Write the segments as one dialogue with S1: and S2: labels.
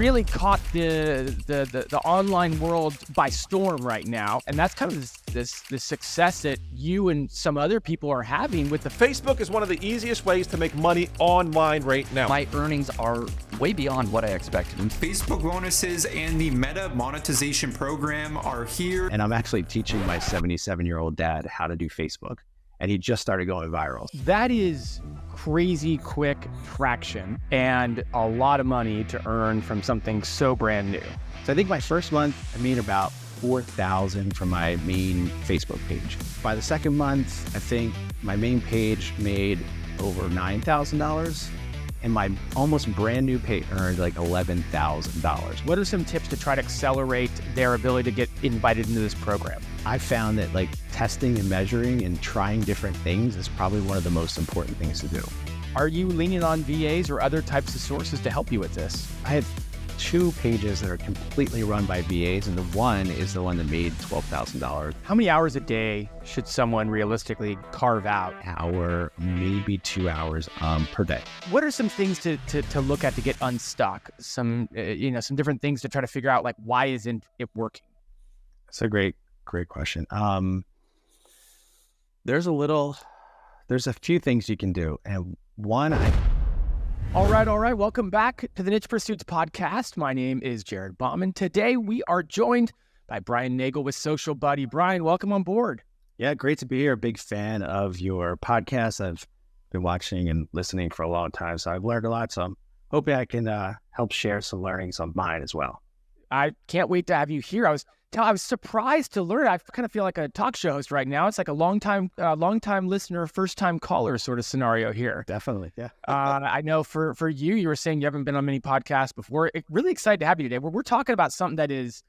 S1: really caught the online world by storm right now, and that's kind of this success that you and some other people are having with the
S2: Facebook is one of the easiest ways to make money online right now.
S3: My earnings are way beyond what I expected.
S4: Facebook bonuses and the Meta monetization program are here.
S5: And I'm actually teaching my 77-year-old dad how to do Facebook, and he just started going viral.
S1: That is crazy quick traction and a lot of money to earn from something so brand new.
S5: So I think my first month, I made about $4,000 from my main Facebook page. By the second month, I think my main page made over $9,000, and my almost brand new page earned like $11,000.
S1: What are some tips to try to accelerate their ability to get invited into this program?
S5: I found that like testing and measuring and trying different things is probably one of the most important things to do.
S1: Are you leaning on VAs or other types of sources to help you with this?
S5: I have 2 pages that are completely run by VAs, and the one is the one that made $12,000.
S1: How many hours a day should someone realistically carve out?
S5: Hour, maybe 2 hours per day.
S1: What are some things to look at to get unstuck? Some different things to try to figure out, like, why isn't it working?
S5: That's a great question. There's a few things you can do, and one,
S1: All right. Welcome back to the Niche Pursuits podcast. My name is Jared Bauman. Today, we are joined by Brian Nagel with Social Buddy. Brian, welcome on board.
S5: Yeah, great to be here. Big fan of your podcast. I've been watching and listening for a long time, so I've learned a lot. So I'm hoping I can help share some learnings of mine as well.
S1: I can't wait to have you here. I was surprised to learn. I kind of feel like a talk show host right now. It's like a long time listener, first time caller sort of scenario here.
S5: Definitely, yeah.
S1: I know for you were saying you haven't been on many podcasts before. Really excited to have you today. We're talking about something that is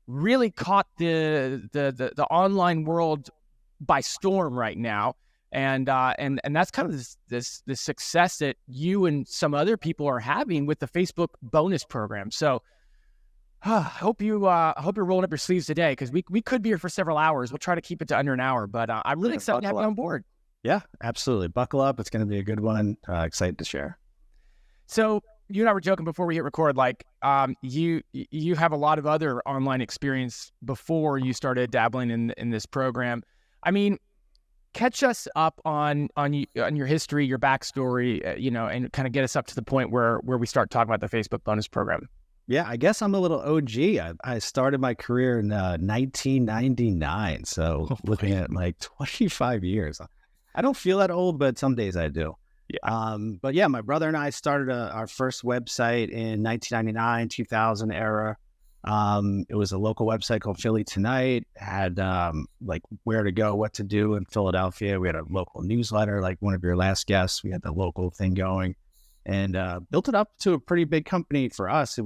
S1: really caught the online world by storm right now, and that's kind of this success that you and some other people are having with the Facebook bonus program. So. I hope you're rolling up your sleeves today, because we could be here for several hours. We'll try to keep it to under an hour, but I'm really excited to have you on board.
S5: Yeah, absolutely. Buckle up. It's going to be a good one. Excited to share.
S1: So you and I were joking before we hit record, like you have a lot of other online experience before you started dabbling in this program. I mean, catch us up on your history, your backstory, and kind of get us up to the point where we start talking about the Facebook bonus program.
S5: Yeah, I guess I'm a little OG. I started my career in 1999, so looking at like 25 years. I don't feel that old, but some days I do.
S1: Yeah.
S5: But yeah, my brother and I started our first website in 1999, 2000 era. It was a local website called Philly Tonight. It had like where to go, what to do in Philadelphia. We had a local newsletter, like one of your last guests. We had the local thing going. And built it up to a pretty big company for us.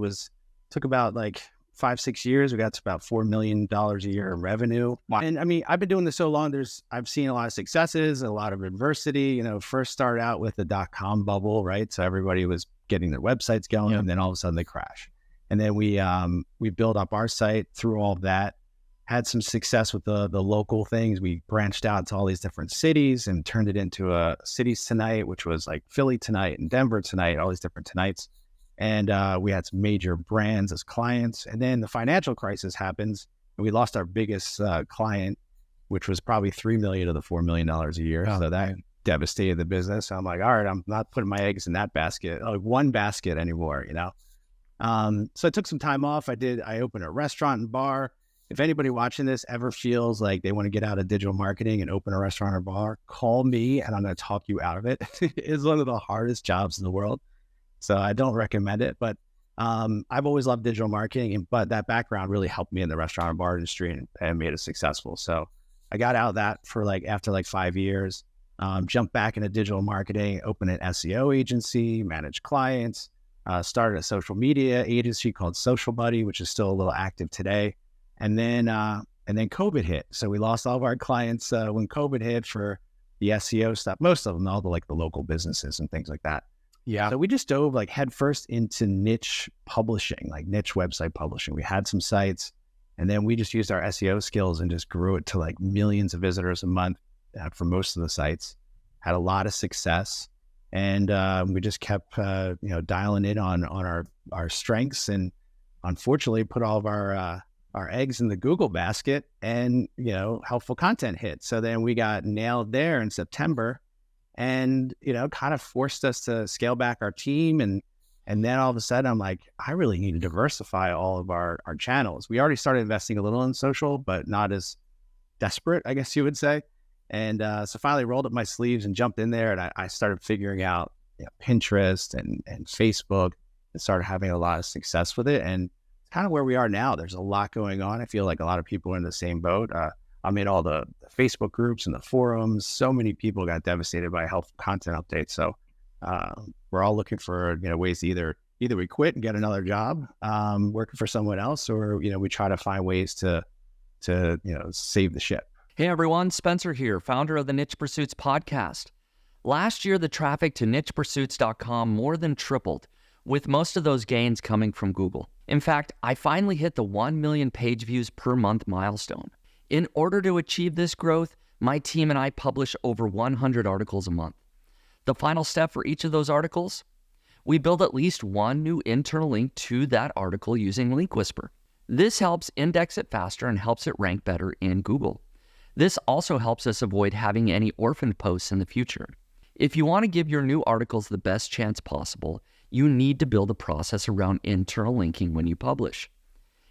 S5: Took about like 5-6 years. We got to about $4 million a year in revenue. Wow. And I mean, I've been doing this so long. I've seen a lot of successes, a lot of adversity. First started out with the .com bubble, right? So everybody was getting their websites going, and then all of a sudden they crash. And then we built up our site through all of that. Had some success with the local things. We branched out to all these different cities and turned it into a Cities Tonight, which was like Philly Tonight and Denver Tonight, all these different tonights. And we had some major brands as clients. And then the financial crisis happens, and we lost our biggest client, which was probably $3 million of the $4 million a year. Oh, so that devastated the business. So I'm like, all right, I'm not putting my eggs in that basket, like one basket anymore, So I took some time off. I opened a restaurant and bar. If anybody watching this ever feels like they want to get out of digital marketing and open a restaurant or bar, call me and I'm going to talk you out of it. It's one of the hardest jobs in the world. So I don't recommend it, but I've always loved digital marketing, but that background really helped me in the restaurant and bar industry and made it successful. So I got out of that after 5 years, jumped back into digital marketing, opened an SEO agency, managed clients, started a social media agency called Social Buddy, which is still a little active today. And then COVID hit. So we lost all of our clients when COVID hit for the SEO stuff, most of them, all the local businesses and things like that.
S1: Yeah.
S5: So we just dove headfirst into niche publishing, like niche website publishing. We had some sites, and then we just used our SEO skills and just grew it to millions of visitors a month for most of the sites. Had a lot of success. And we just kept, dialing in on our strengths, and unfortunately put all of our eggs in the Google basket, and, helpful content hit. So then we got nailed there in September, and, kind of forced us to scale back our team. And then all of a sudden I'm like, I really need to diversify all of our channels. We already started investing a little in social, but not as desperate, I guess you would say. And so finally rolled up my sleeves and jumped in there, and I started figuring out Pinterest and Facebook, and started having a lot of success with it. And kind of where we are now, there's a lot going on. I feel like a lot of people are in the same boat. I'm in all the Facebook groups and the forums. So many people got devastated by helpful content updates. So we're all looking for ways to either we quit and get another job working for someone else, or we try to find ways to save the ship.
S3: Hey everyone, Spencer here, founder of the Niche Pursuits podcast. Last year, the traffic to nichepursuits.com more than tripled, with most of those gains coming from Google. In fact, I finally hit the 1 million page views per month milestone. In order to achieve this growth, my team and I publish over 100 articles a month. The final step for each of those articles? We build at least one new internal link to that article using Link Whisper. This helps index it faster and helps it rank better in Google. This also helps us avoid having any orphaned posts in the future. If you want to give your new articles the best chance possible, you need to build a process around internal linking when you publish.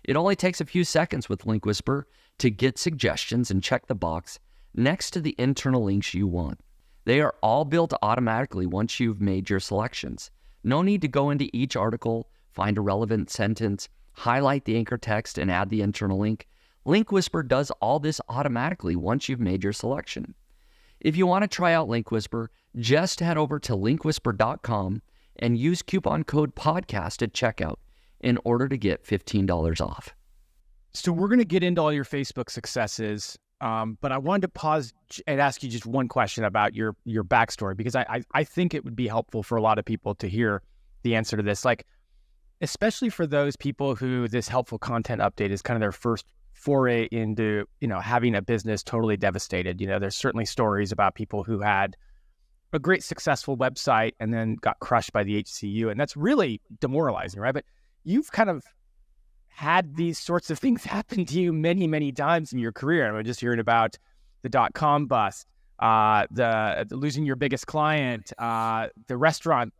S3: It only takes a few seconds with Link Whisper to get suggestions and check the box next to the internal links you want. They are all built automatically once you've made your selections. No need to go into each article, find a relevant sentence, highlight the anchor text, and add the internal link. Link Whisper does all this automatically once you've made your selection. If you want to try out Link Whisper, just head over to linkwhisper.com and use coupon code podcast at checkout in order to get $15 off.
S1: So we're going to get into all your Facebook successes, but I wanted to pause and ask you just one question about your backstory, because I think it would be helpful for a lot of people to hear the answer to this. Like, especially for those people who this helpful content update is kind of their first foray into, having a business totally devastated. There's certainly stories about people who had a great successful website and then got crushed by the HCU. And that's really demoralizing, right? But you've kind of had these sorts of things happen to you many, many times in your career. I'm just hearing about the .com bust, the losing your biggest client, the restaurant,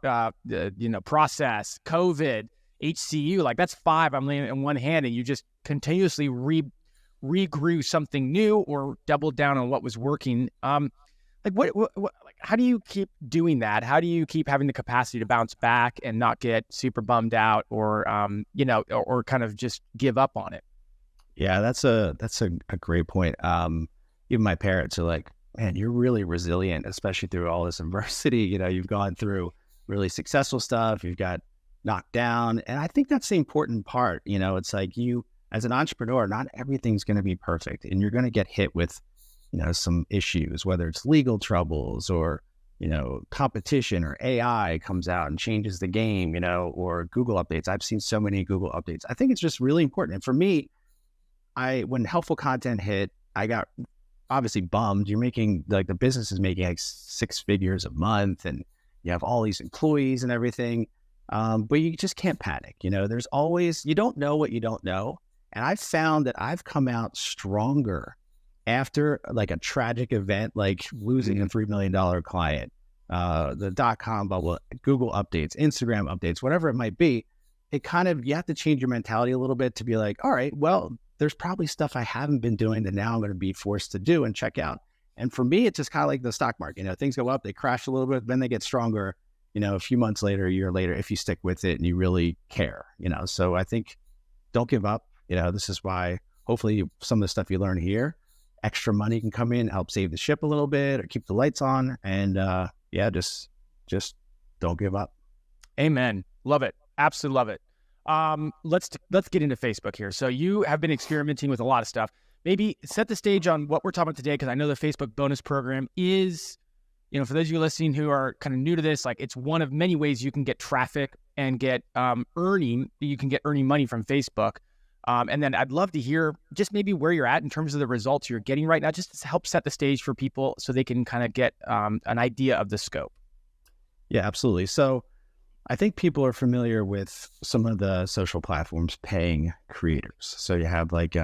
S1: process, COVID, HCU. Like, that's 5 I'm laying in one hand, and you just continuously regrew something new or doubled down on what was working. What how do you keep doing that? How do you keep having the capacity to bounce back and not get super bummed out, or or kind of just give up on it?
S5: Yeah, that's a great point. Even my parents are like, man, you're really resilient, especially through all this adversity. You've gone through really successful stuff. You've got knocked down. And I think that's the important part. It's like, you, as an entrepreneur, not everything's going to be perfect, and you're going to get hit with, some issues, whether it's legal troubles or, competition, or AI comes out and changes the game, or Google updates. I've seen so many Google updates. I think it's just really important. And for me, when helpful content hit, I got obviously bummed. You're making, like, the business is making like 6 figures a month, and you have all these employees and everything. But you just can't panic. There's always, you don't know what you don't know. And I've found that I've come out stronger after, like, a tragic event, like losing a $3 million client, the .com bubble, Google updates, Instagram updates, whatever it might be. It kind of, you have to change your mentality a little bit to be like, all right, well, there's probably stuff I haven't been doing that now I'm going to be forced to do and check out. And for me, it's just kind of like the stock market. Things go up, they crash a little bit, then they get stronger, a few months later, a year later, if you stick with it and you really care, So I think, don't give up. This is why hopefully some of the stuff you learn here, extra money can come in, help save the ship a little bit, or keep the lights on. And just don't give up.
S1: Amen. Love it. Absolutely love it. Let's get into Facebook here. So you have been experimenting with a lot of stuff. Maybe set the stage on what we're talking about today, because I know the Facebook bonus program is, for those of you listening who are kind of new to this, like, it's one of many ways you can get traffic and get earning money from Facebook. And then I'd love to hear just maybe where you're at in terms of the results you're getting right now, just to help set the stage for people so they can kind of get an idea of the scope.
S5: Yeah, absolutely. So I think people are familiar with some of the social platforms paying creators. So you have like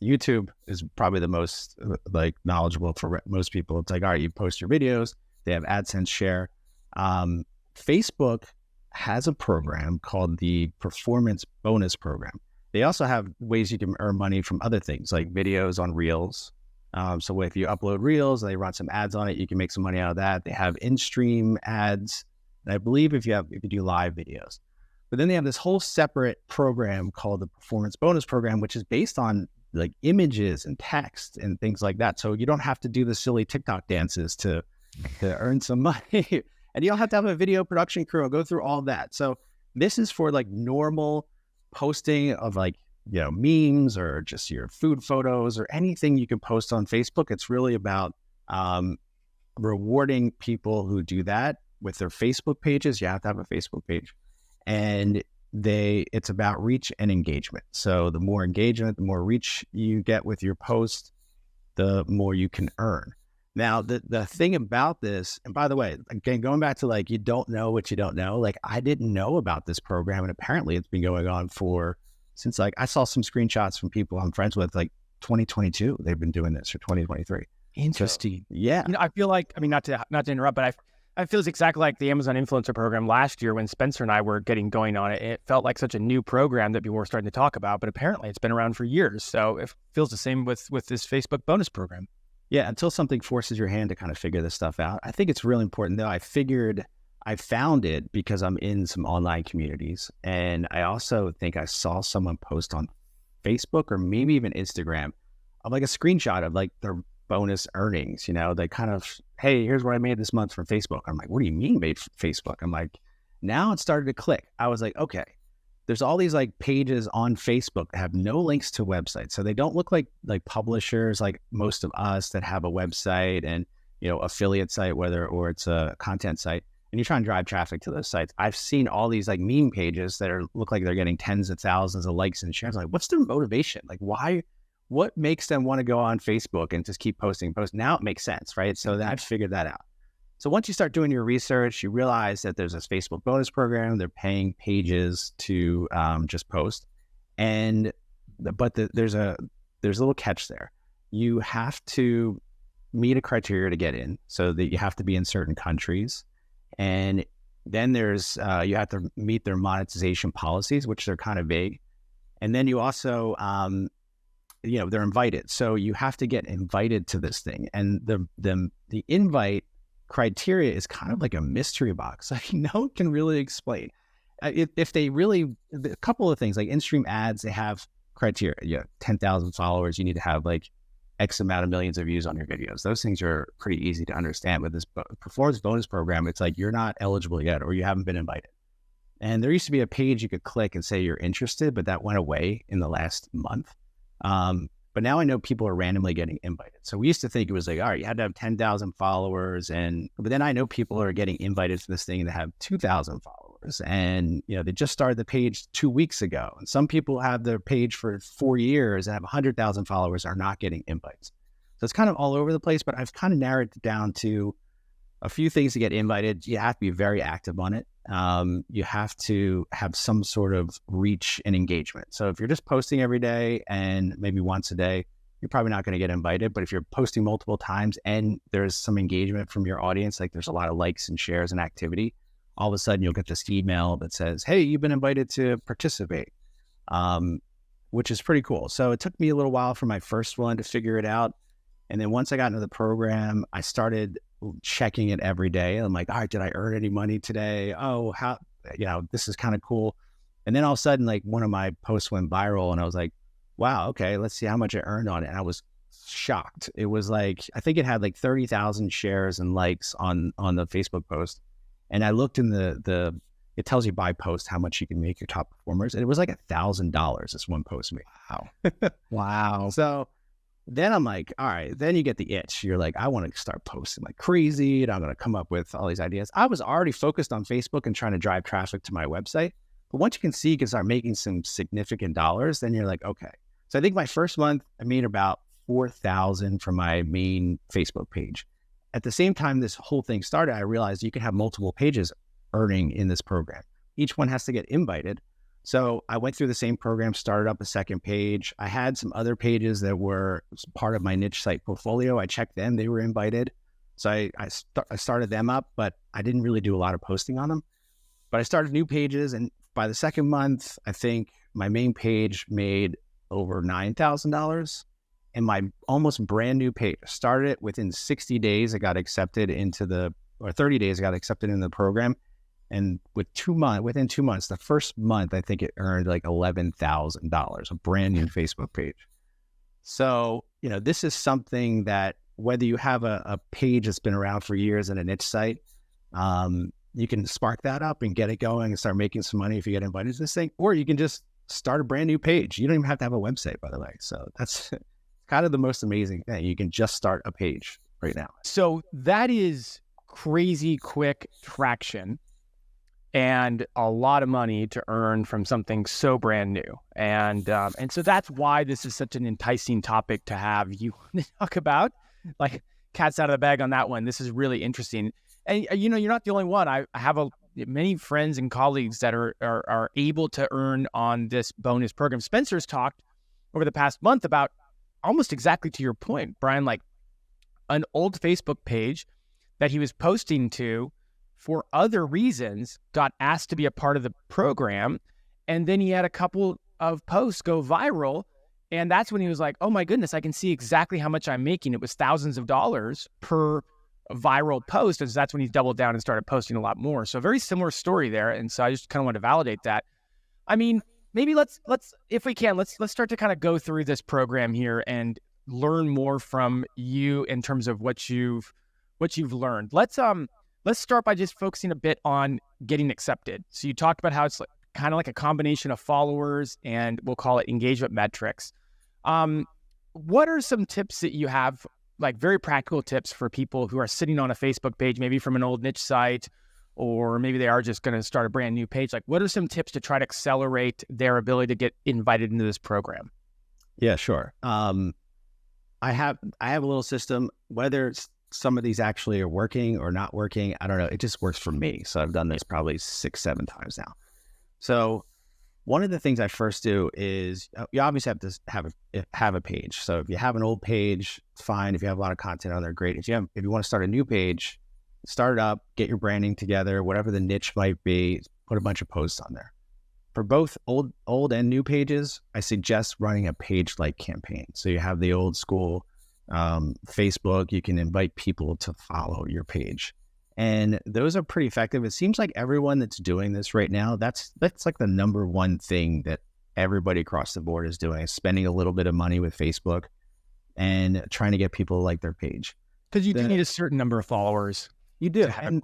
S5: YouTube is probably the most like knowledgeable for most people. It's like, all right, you post your videos, they have AdSense share. Facebook has a program called the Performance Bonus Program. They also have ways you can earn money from other things like videos on Reels. So if you upload Reels, they run some ads on it, you can make some money out of that. They have in-stream ads. And I believe if you do live videos, but then they have this whole separate program called the Performance Bonus Program, which is based on like images and text and things like that. So you don't have to do the silly TikTok dances to earn some money, and you don't have to have a video production crew and go through all that. So this is for like normal posting of like, you know, memes or just your food photos or anything you can post on Facebook. It's really about rewarding people who do that with their Facebook pages. You have to have a Facebook page, and it's about reach and engagement. So the more engagement, the more reach you get with your post, the more you can earn. Now, the thing about this, and by the way, again, going back to like, you don't know what you don't know. Like, I didn't know about this program, and apparently it's been going on since like, I saw some screenshots from people I'm friends with, like 2022, they've been doing this, or 2023.
S1: Interesting.
S5: So, yeah.
S1: You know, I feel like, I mean, not to interrupt, but I feel it's exactly like the Amazon influencer program last year when Spencer and I were getting going on it. It felt like such a new program that people were starting to talk about, but apparently it's been around for years. So it feels the same with this Facebook bonus program.
S5: Yeah, until something forces your hand to kind of figure this stuff out. I think it's really important, though. I found it because I'm in some online communities. And I also think I saw someone post on Facebook or maybe even Instagram of like a screenshot of like their bonus earnings. You know, they kind of, hey, here's what I made this month from Facebook. I'm like, what do you mean made from Facebook? I'm like, now it started to click. I was like, okay, there's all these like pages on Facebook that have no links to websites. So they don't look like publishers, like most of us that have a website and, you know, affiliate site, or it's a content site, and you're trying to drive traffic to those sites. I've seen all these like meme pages that look like they're getting tens of thousands of likes and shares. Like, what's their motivation? Like, why? What makes them want to go on Facebook and just keep posting? Now it makes sense, right? So I figured that out. So once you start doing your research, you realize that there's this Facebook bonus program. They're paying pages to just post, but there's a little catch there. You have to meet a criteria to get in, so that you have to be in certain countries, and then there's you have to meet their monetization policies, which they're kind of vague, and then you also you know, they're invited, so you have to get invited to this thing, and the invite criteria is kind of like a mystery box. Like, no one can really explain. If they really, a couple of things like in-stream ads, they have criteria. You have 10,000 followers, you need to have like X amount of millions of views on your videos. Those things are pretty easy to understand. With this performance bonus program, it's like you're not eligible yet, or you haven't been invited. And there used to be a page you could click and say you're interested, but that went away in the last month. But now I know people are randomly getting invited. So we used to think it was like, all right, you had to have 10,000 followers. But then I know people are getting invited to this thing that have 2,000 followers. And, you know, they just started the page 2 weeks ago. And some people have their page for 4 years and have 100,000 followers are not getting invites. So it's kind of all over the place, but I've kind of narrowed it down to a few things to get invited. You have to be very active on it. You have to have some sort of reach and engagement. So if you're just posting every day and maybe once a day, you're probably not going to get invited. But if you're posting multiple times and there's some engagement from your audience, like there's a lot of likes and shares and activity, all of a sudden you'll get this email that says, hey, you've been invited to participate, which is pretty cool. So it took me a little while for my first one to figure it out. And then once I got into the program, I started checking it every day. I'm like, all right, did I earn any money today? Oh, how, you know, this is kind of cool. And then all of a sudden, like one of my posts went viral and I was like, wow, okay, let's see how much I earned on it. And I was shocked. It was like, I think it had like 30,000 shares and likes on the Facebook post. And I looked in it tells you by post how much you can make your top performers. And it was like $1,000 this one post made. Wow.
S1: Wow.
S5: So then I'm like, all right, then you get the itch. You're like, I want to start posting like crazy, and I'm going to come up with all these ideas. I was already focused on Facebook and trying to drive traffic to my website. But once you can see you can start making some significant dollars, then you're like, okay. So I think my first month, I made about 4,000 from my main Facebook page. At the same time this whole thing started, I realized you can have multiple pages earning in this program. Each one has to get invited. So I went through the same program, started up a second page. I had some other pages that were part of my niche site portfolio. I checked them, they were invited. So I started them up, but I didn't really do a lot of posting on them. But I started new pages, and by the second month, I think my main page made over $9,000. And my almost brand new page started it within 60 days. I got accepted or 30 days, I got accepted in the program. And within 2 months, the first month, I think it earned like $11,000, a brand new Facebook page. So, this is something that whether you have a page that's been around for years and a niche site, you can spark that up and get it going and start making some money if you get invited to this thing, or you can just start a brand new page. You don't even have to have a website, by the way. So that's kind of the most amazing thing. You can just start a page right now.
S1: So that is crazy quick traction and a lot of money to earn from something so brand new. And so that's why this is such an enticing topic to have you talk about. Like, cat's out of the bag on that one. This is really interesting. And, you're not the only one. I have many friends and colleagues that are able to earn on this bonus program. Spencer's talked over the past month about almost exactly to your point, Brian, like an old Facebook page that he was posting to for other reasons got asked to be a part of the program. And then he had a couple of posts go viral. And that's when he was like, oh my goodness, I can see exactly how much I'm making. It was thousands of dollars per viral post. And so that's when he doubled down and started posting a lot more. So a very similar story there. And so I just kind of want to validate that. I mean, maybe let's if we can, let's start to kind of go through this program here and learn more from you in terms of what you've learned. Let's start by just focusing a bit on getting accepted. So you talked about how it's kind of like a combination of followers and we'll call it engagement metrics. What are some tips that you have, like very practical tips for people who are sitting on a Facebook page, maybe from an old niche site, or maybe they are just going to start a brand new page? Like, what are some tips to try to accelerate their ability to get invited into this program?
S5: Yeah, sure. I have a little system, whether it's some of these actually are working or not working, I don't know. It just works for me. So I've done this probably 6-7 times now. So one of the things I first do is you obviously have to have a page. So if you have an old page, fine. If you have a lot of content on there, great. If you want to start a new page, start it up, get your branding together, whatever the niche might be, put a bunch of posts on there. For both old and new pages, I suggest running a page-like campaign. So you have the old school Facebook, you can invite people to follow your page. And those are pretty effective. It seems like everyone that's doing this right now, that's like the number one thing that everybody across the board is doing, is spending a little bit of money with Facebook and trying to get people to like their page.
S1: Because you do need a certain number of followers.
S5: You do. And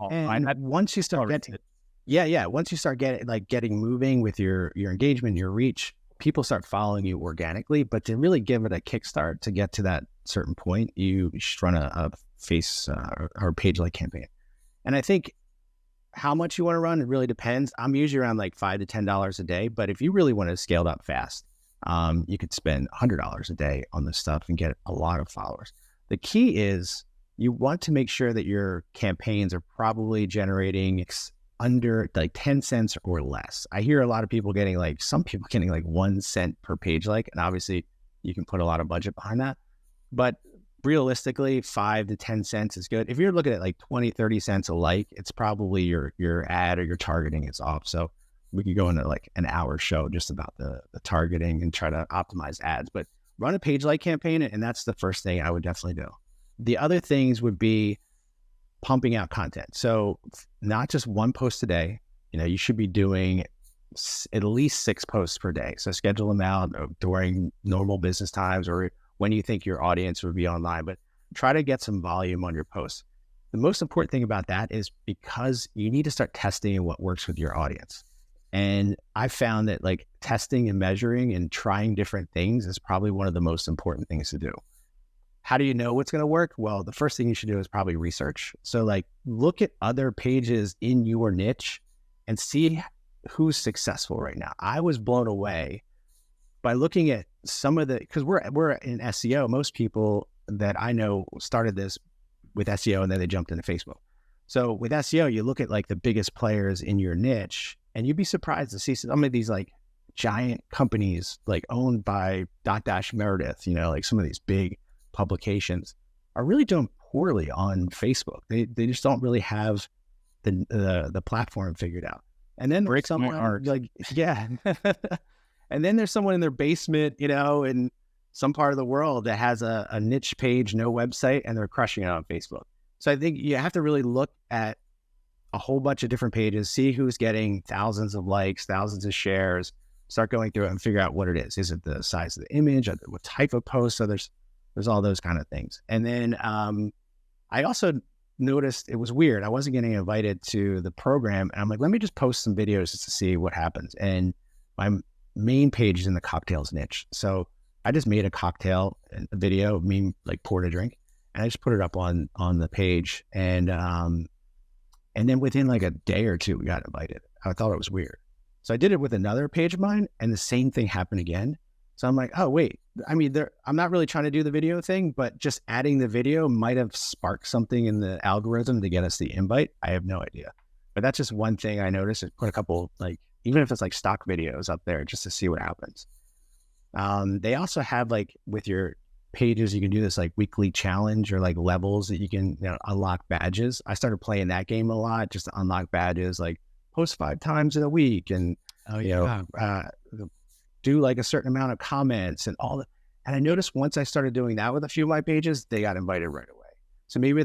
S5: once you start once you start getting moving with your engagement, your reach, people start following you organically. But to really give it a kickstart to get to that certain point, you should run a face or page-like campaign. And I think how much you want to run, it really depends. I'm usually around like $5 to $10 a day. But if you really want to scale it up fast, you could spend $100 a day on this stuff and get a lot of followers. The key is you want to make sure that your campaigns are probably generating under like 10 cents or less. I hear a lot of people getting some people getting 1 cent per page like, and obviously you can put a lot of budget behind that. But realistically, 5 to 10 cents is good. If you're looking at 20, 30 cents a like, it's probably your ad or your targeting is off. So we could go into an hour show just about the targeting and try to optimize ads. But run a page-like campaign, and that's the first thing I would definitely do. The other things would be pumping out content. So not just one post a day. You should be doing at least 6 posts per day. So schedule them out during normal business times or when you think your audience would be online, but try to get some volume on your posts. The most important thing about that is because you need to start testing what works with your audience. And I found that testing and measuring and trying different things is probably one of the most important things to do. How do you know what's going to work? Well, the first thing you should do is probably research. So look at other pages in your niche and see who's successful right now. I was blown away by looking at some of because we're in SEO. Most people that I know started this with SEO, and then they jumped into Facebook. So with SEO, you look at like the biggest players in your niche, and you'd be surprised to see some of these like giant companies like owned by Dotdash Meredith, like some of these big publications are really doing poorly on Facebook. They just don't really have the platform figured out. And then
S1: Breaks my
S5: someone
S1: heart.
S5: like, yeah. And then there's someone in their basement, in some part of the world that has a niche page, no website, and they're crushing it on Facebook. So I think you have to really look at a whole bunch of different pages, see who's getting thousands of likes, thousands of shares, start going through it and figure out what it is. Is it the size of the image? What type of post? So there's all those kind of things. And then I also noticed it was weird. I wasn't getting invited to the program. And I'm like, let me just post some videos just to see what happens. And my main page is in the cocktails niche. So I just made a cocktail video of me like poured a drink, and I just put it up on the page. And then within like a day or two, we got invited. I thought it was weird. So I did it with another page of mine, and the same thing happened again. So I'm like, oh, wait, I mean, I'm not really trying to do the video thing, but just adding the video might have sparked something in the algorithm to get us the invite. I have no idea. But that's just one thing I noticed. Put a couple, like, even if it's like stock videos up there just to see what happens. They also have like with your pages, you can do this like weekly challenge or like levels that you can unlock badges. I started playing that game a lot just to unlock badges, like post 5 times in a week and do like a certain amount of comments and all that. And I noticed once I started doing that with a few of my pages, they got invited right away. So maybe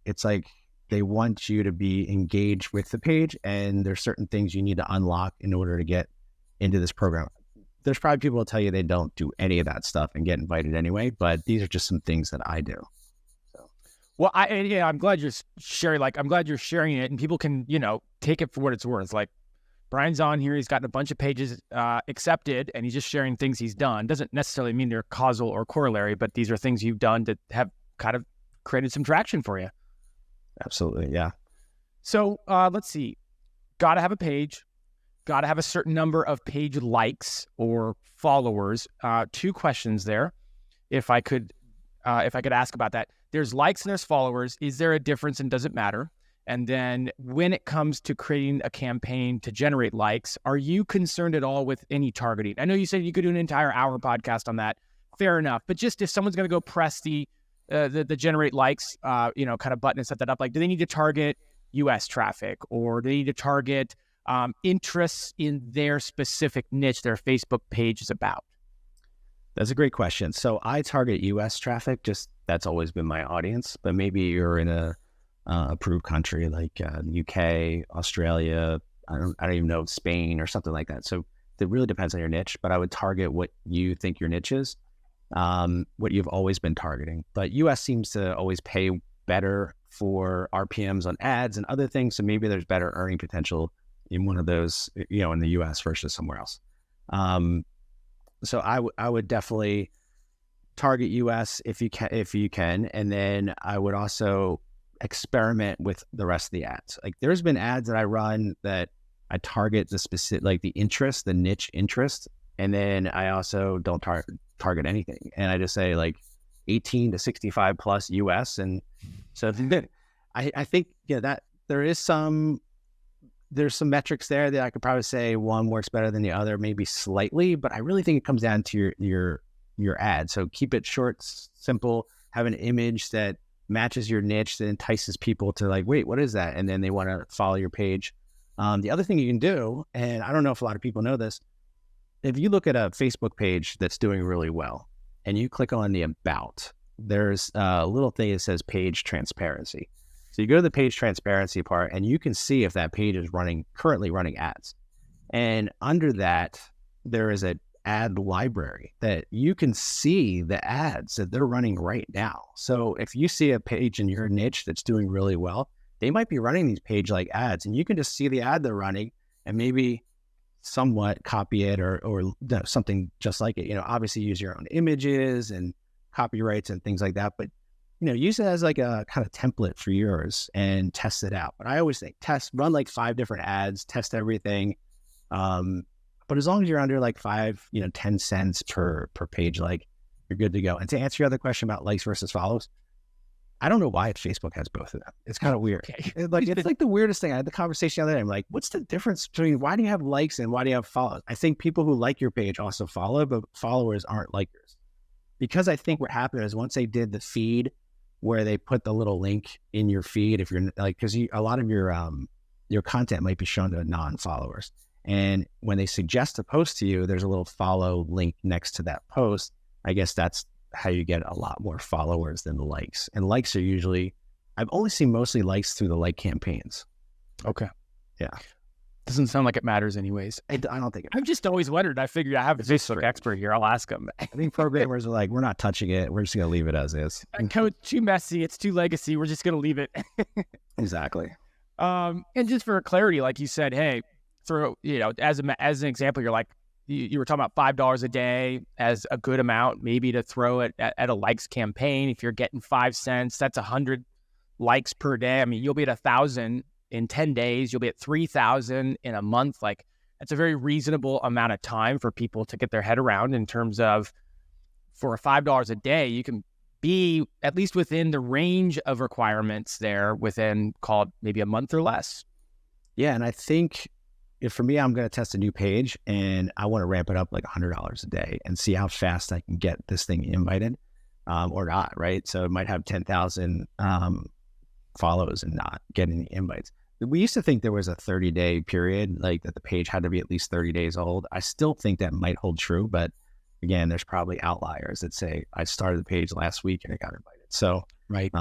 S5: it's like they want you to be engaged with the page, and there's certain things you need to unlock in order to get into this program. There's probably people who tell you they don't do any of that stuff and get invited anyway, but these are just some things that I do. So,
S1: well, I'm glad you're sharing. Like, I'm glad you're sharing it, and people can, take it for what it's worth. Like, Brian's on here; he's gotten a bunch of pages accepted, and he's just sharing things he's done. Doesn't necessarily mean they're causal or corollary, but these are things you've done that have kind of created some traction for you.
S5: Absolutely, yeah.
S1: So let's see. Got to have a page. Got to have a certain number of page likes or followers. 2 questions there. If I could ask about that. There's likes and there's followers. Is there a difference, and does it matter? And then when it comes to creating a campaign to generate likes, are you concerned at all with any targeting? I know you said you could do an entire hour podcast on that. Fair enough. But just if someone's going to go press the generate likes, kind of button and set that up, like, do they need to target US traffic, or do they need to target interests in their specific niche their Facebook page is about?
S5: That's a great question. So I target US traffic, just that's always been my audience, but maybe you're in a approved country like UK, Australia, I don't even know, Spain or something like that. So it really depends on your niche, but I would target what you think your niche is, what you've always been targeting. But US seems to always pay better for RPMs on ads and other things. So maybe there's better earning potential in one of those, in the US versus somewhere else. So I would definitely target US if you can. And then I would also experiment with the rest of the ads. Like, there's been ads that I run that I target the specific, like the interest, the niche interest. And then I also don't target anything. And I just say like 18 to 65 plus US. And so I think, that there's some metrics there that I could probably say one works better than the other, maybe slightly, but I really think it comes down to your ad. So keep it short, simple, have an image that matches your niche, that entices people to like, wait, what is that? And then they want to follow your page. The other thing you can do, and I don't know if a lot of people know this, if you look at a Facebook page that's doing really well and you click on the about, there's a little thing that says page transparency. So you go to the page transparency part and you can see if that page is currently running ads. And under that, there is an ad library that you can see the ads that they're running right now. So if you see a page in your niche that's doing really well, they might be running these page like ads, and you can just see the ad they're running and maybe somewhat copy it or something just like it. Obviously use your own images and copyrights and things like that, but use it as like a kind of template for yours and test it out. But I always think run like 5 different ads, test everything. But as long as you're under like 10 cents per page, like, you're good to go. And to answer your other question about likes versus follows, I don't know why Facebook has both of them. It's kind of weird.
S1: Okay.
S5: It's like the weirdest thing. I had the conversation the other day. I'm like, what's the difference between why do you have likes and why do you have follows? I think people who like your page also follow, but followers aren't likers. Because I think what happened is once they did the feed where they put the little link in your feed, if you're like, because a lot of your content might be shown to non-followers. And when they suggest a post to you, there's a little follow link next to that post. I guess that's how you get a lot more followers than the likes. And likes are usually, I've only seen mostly likes through the like campaigns.
S1: Okay.
S5: Yeah.
S1: Doesn't sound like it matters anyways.
S5: I don't think
S1: I've just always wondered. I figured I have a Facebook expert here. I'll ask him.
S5: I think programmers are like, we're not touching it. We're just going to leave it as is.
S1: Code too messy. It's too legacy. We're just going to leave it.
S5: Exactly.
S1: And just for clarity, like you said, hey, throw, as an example, you're like, you were talking about $5 a day as a good amount, maybe to throw it at a likes campaign. If you're getting 5 cents, that's 100 likes per day. I mean, you'll be at 1,000 in 10 days. You'll be at 3,000 in a month. Like, that's a very reasonable amount of time for people to get their head around in terms of, for $5 a day, you can be at least within the range of requirements there within, called maybe a month or less.
S5: Yeah. And I think for me, I'm going to test a new page and I want to ramp it up like $100 a day and see how fast I can get this thing invited or not, right? So it might have 10,000 follows and not get any invites. We used to think there was a 30-day period, like that the page had to be at least 30 days old. I still think that might hold true, but again, there's probably outliers that say I started the page last week and it got invited. So,
S1: right.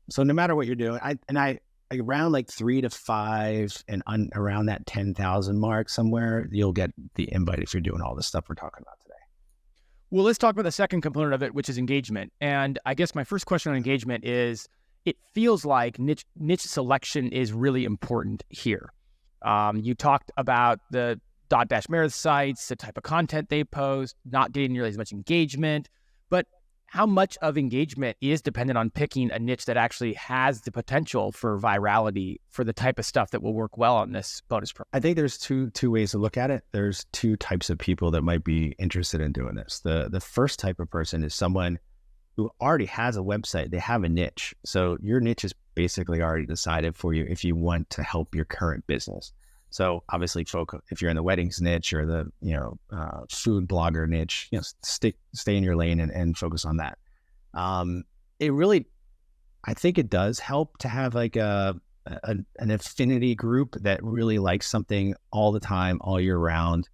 S5: So no matter what you're doing, I around like 3 to 5 and around that 10,000 mark somewhere, you'll get the invite if you're doing all the stuff we're talking about today.
S1: Well, let's talk about the second component of it, which is engagement. And I guess my first question on engagement is, it feels like niche selection is really important here. You talked about the Dotdash Meredith sites, the type of content they post, not getting nearly as much engagement, but how much of engagement is dependent on picking a niche that actually has the potential for virality for the type of stuff that will work well on this bonus program?
S5: I think there's two ways to look at it. There's two types of people that might be interested in doing this. The first type of person is someone who already has a website. They have a niche. So your niche is basically already decided for you if you want to help your current business. So obviously, if you're in the weddings niche or the food blogger niche, stay in your lane and focus on that. It really, I think it does help to have like an affinity group that really likes something all the time, all year round.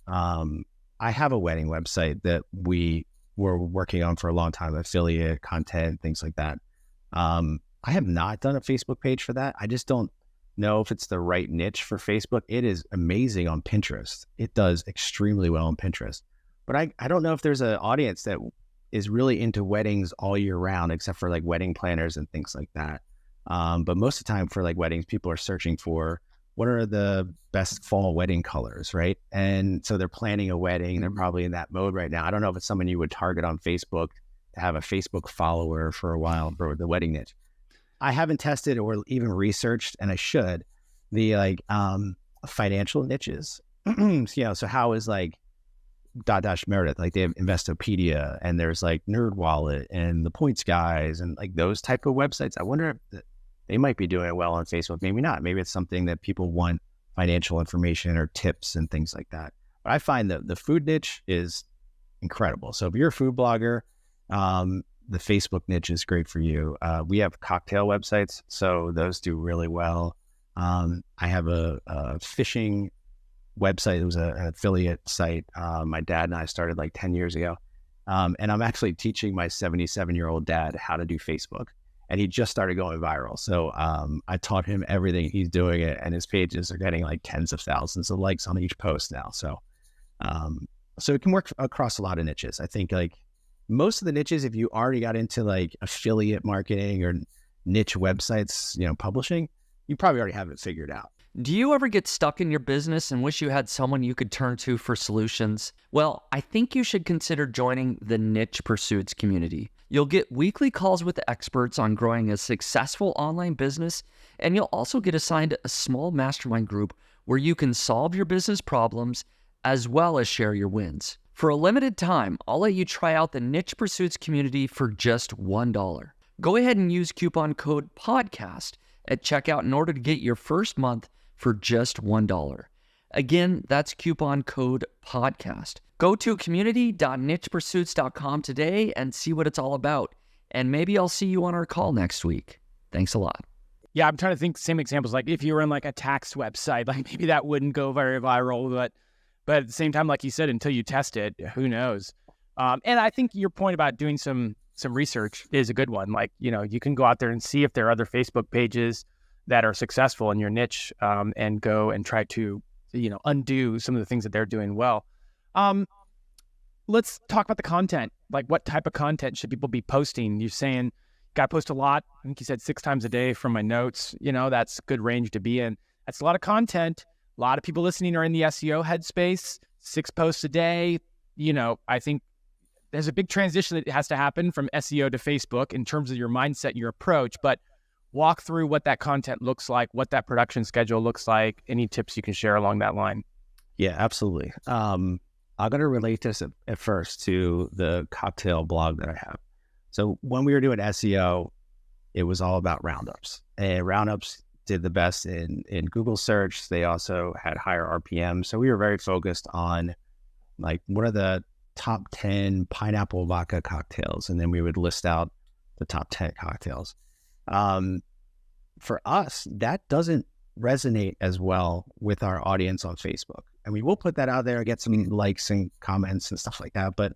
S5: I have a wedding website that we were working on for a long time, affiliate content, things like that. I have not done a Facebook page for that. I just don't know if it's the right niche for Facebook. It is amazing on Pinterest. It does extremely well on Pinterest. But I don't know if there's an audience that is really into weddings all year round, except for like wedding planners and things like that. But most of the time for like weddings, people are searching for what are the best fall wedding colors, right? And so they're planning a wedding. They're probably in that mode right now. I don't know if it's someone you would target on Facebook to have a Facebook follower for a while for the wedding niche. I haven't tested or even researched, and I should, the financial niches. So how is like Dotdash Meredith, like they have Investopedia and there's like NerdWallet and the Points Guys and like those type of websites. I wonder if they might be doing it well on Facebook. Maybe not. Maybe it's something that people want financial information or tips and things like that. But I find that the food niche is incredible. So if you're a food blogger, the Facebook niche is great for you. We have cocktail websites, so those do really well. I have a fishing website. It was an affiliate site. My dad and I started like 10 years ago. And I'm actually teaching my 77-year-old dad how to do Facebook. And he just started going viral. So I taught him everything. He's doing it. And his pages are getting like tens of thousands of likes on each post now. So it can work across a lot of niches. I think like most of the niches, if you already got into like affiliate marketing or niche websites, publishing, you probably already have it figured out.
S3: Do you ever get stuck in your business and wish you had someone you could turn to for solutions? Well, I think you should consider joining the Niche Pursuits community. You'll get weekly calls with experts on growing a successful online business, and you'll also get assigned a small mastermind group where you can solve your business problems as well as share your wins. For a limited time, I'll let you try out the Niche Pursuits community for just $1. Go ahead and use coupon code PODCAST at checkout in order to get your first month for just $1. Again, that's coupon code PODCAST. Go to community.nichepursuits.com today and see what it's all about. And maybe I'll see you on our call next week. Thanks a lot.
S1: Yeah, I'm trying to think same examples. Like if you were in like a tax website, like maybe that wouldn't go very viral, but at the same time, like you said, until you test it, who knows? And I think your point about doing some research is a good one. Like, you can go out there and see if there are other Facebook pages that are successful in your niche, and go and try to, undo some of the things that they're doing well. Let's talk about the content. Like what type of content should people be posting? You're saying, got to post a lot. I think you said 6 times a day from my notes. That's a good range to be in. That's a lot of content. A lot of people listening are in the SEO headspace. 6 posts a day. I think there's a big transition that has to happen from SEO to Facebook in terms of your mindset and your approach. But walk through what that content looks like, what that production schedule looks like. Any tips you can share along that line?
S5: Yeah, absolutely. I'm going to relate this at first to the cocktail blog that I have. So when we were doing SEO, it was all about roundups. And roundups did the best in Google search. They also had higher RPM. So we were very focused on like, what are the top 10 pineapple vodka cocktails? And then we would list out the top 10 cocktails. For us, that doesn't resonate as well with our audience on Facebook. I mean, we'll put that out there, get some likes and comments and stuff like that. But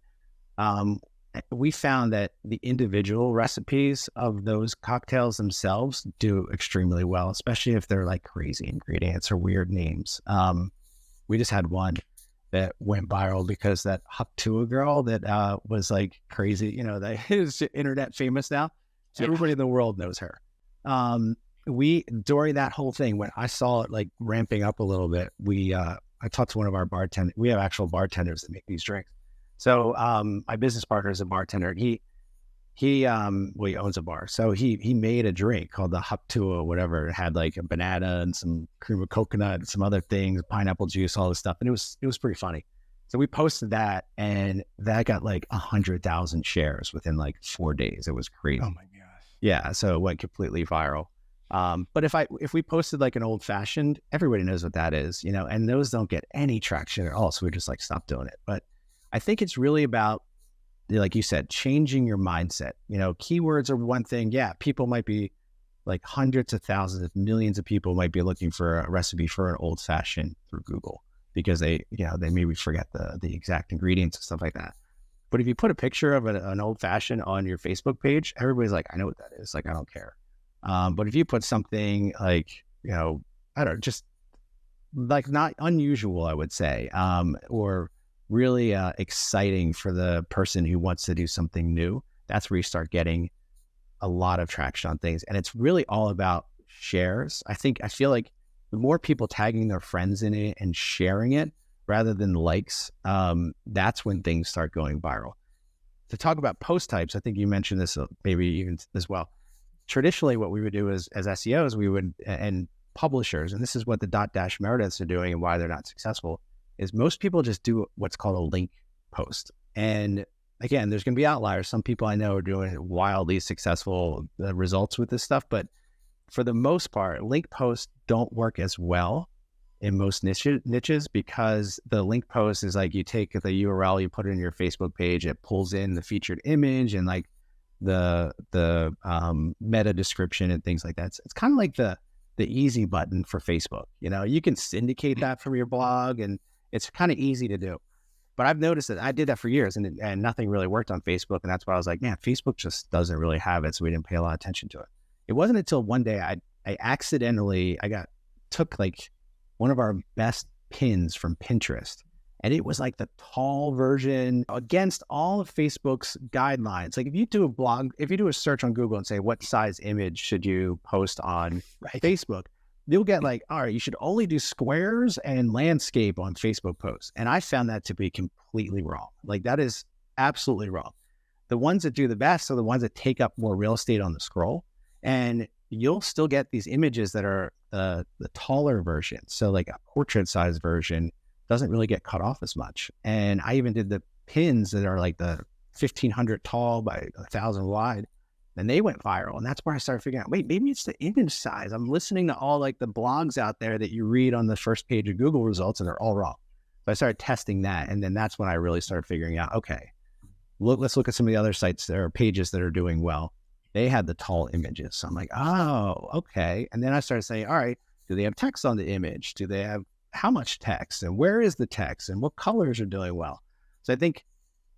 S5: we found that the individual recipes of those cocktails themselves do extremely well, especially if they're like crazy ingredients or weird names. We just had one that went viral because that Haktua girl that was like crazy, that is internet famous now. So everybody in the world knows her. During that whole thing, when I saw it like ramping up a little bit, I talked to one of our bartenders. We have actual bartenders that make these drinks. So my business partner is a bartender. He owns a bar. So he made a drink called the Haktua, whatever. It had like a banana and some cream of coconut and some other things, pineapple juice, all this stuff. And it was pretty funny. So we posted that, and that got like 100,000 shares within like 4 days. It was crazy.
S1: Oh my gosh.
S5: Yeah. So it went completely viral. But if we posted like an old fashioned, everybody knows what that is, and those don't get any traction at all. So we just like stop doing it. But I think it's really about, like you said, changing your mindset. Keywords are one thing. Yeah, people might be like hundreds of thousands of millions of people might be looking for a recipe for an old fashioned through Google because they maybe forget the exact ingredients and stuff like that. But if you put a picture of an old fashioned on your Facebook page, everybody's like, I know what that is. Like, I don't care. But if you put something like, I don't know, just like not unusual, I would say, or really exciting for the person who wants to do something new, that's where you start getting a lot of traction on things. And it's really all about shares. I feel like the more people tagging their friends in it and sharing it rather than likes, that's when things start going viral. To talk about post types, I think you mentioned this maybe even as well. Traditionally, what we would do as SEOs, and publishers, and this is what the Dotdash Merediths are doing and why they're not successful, is most people just do what's called a link post. And again, there's going to be outliers. Some people I know are doing wildly successful results with this stuff, but for the most part, link posts don't work as well in most niches because the link post is like you take the URL, you put it in your Facebook page, it pulls in the featured image and like the meta description and things like that. It's kind of like the easy button for Facebook. You can syndicate that from your blog and it's kind of easy to do. But I've noticed that I did that for years and nothing really worked on Facebook. And that's why I was like, man, Facebook just doesn't really have it. So we didn't pay a lot of attention to it. It wasn't until one day I accidentally, took like one of our best pins from Pinterest. And it was like the tall version against all of Facebook's guidelines. Like if you do a search on Google and say, what size image should you post on Facebook? You'll get like, all right, you should only do squares and landscape on Facebook posts. And I found that to be completely wrong. Like that is absolutely wrong. The ones that do the best are the ones that take up more real estate on the scroll. And you'll still get these images that are the taller version. So like a portrait size version doesn't really get cut off as much. And I even did the pins that are like the 1,500 tall by 1,000 wide. and they went viral. And that's where I started figuring out, wait, maybe it's the image size. I'm listening to all like the blogs out there that you read on the first page of Google results, and they're all wrong. So I started testing that. And then that's when I really started figuring out, okay, let's look at some of the other sites that are pages that are doing well. They had the tall images. So I'm like, oh, okay. And then I started saying, all right, do they have text on the image? Do they have how much text? And where is the text? And what colors are doing well? So I think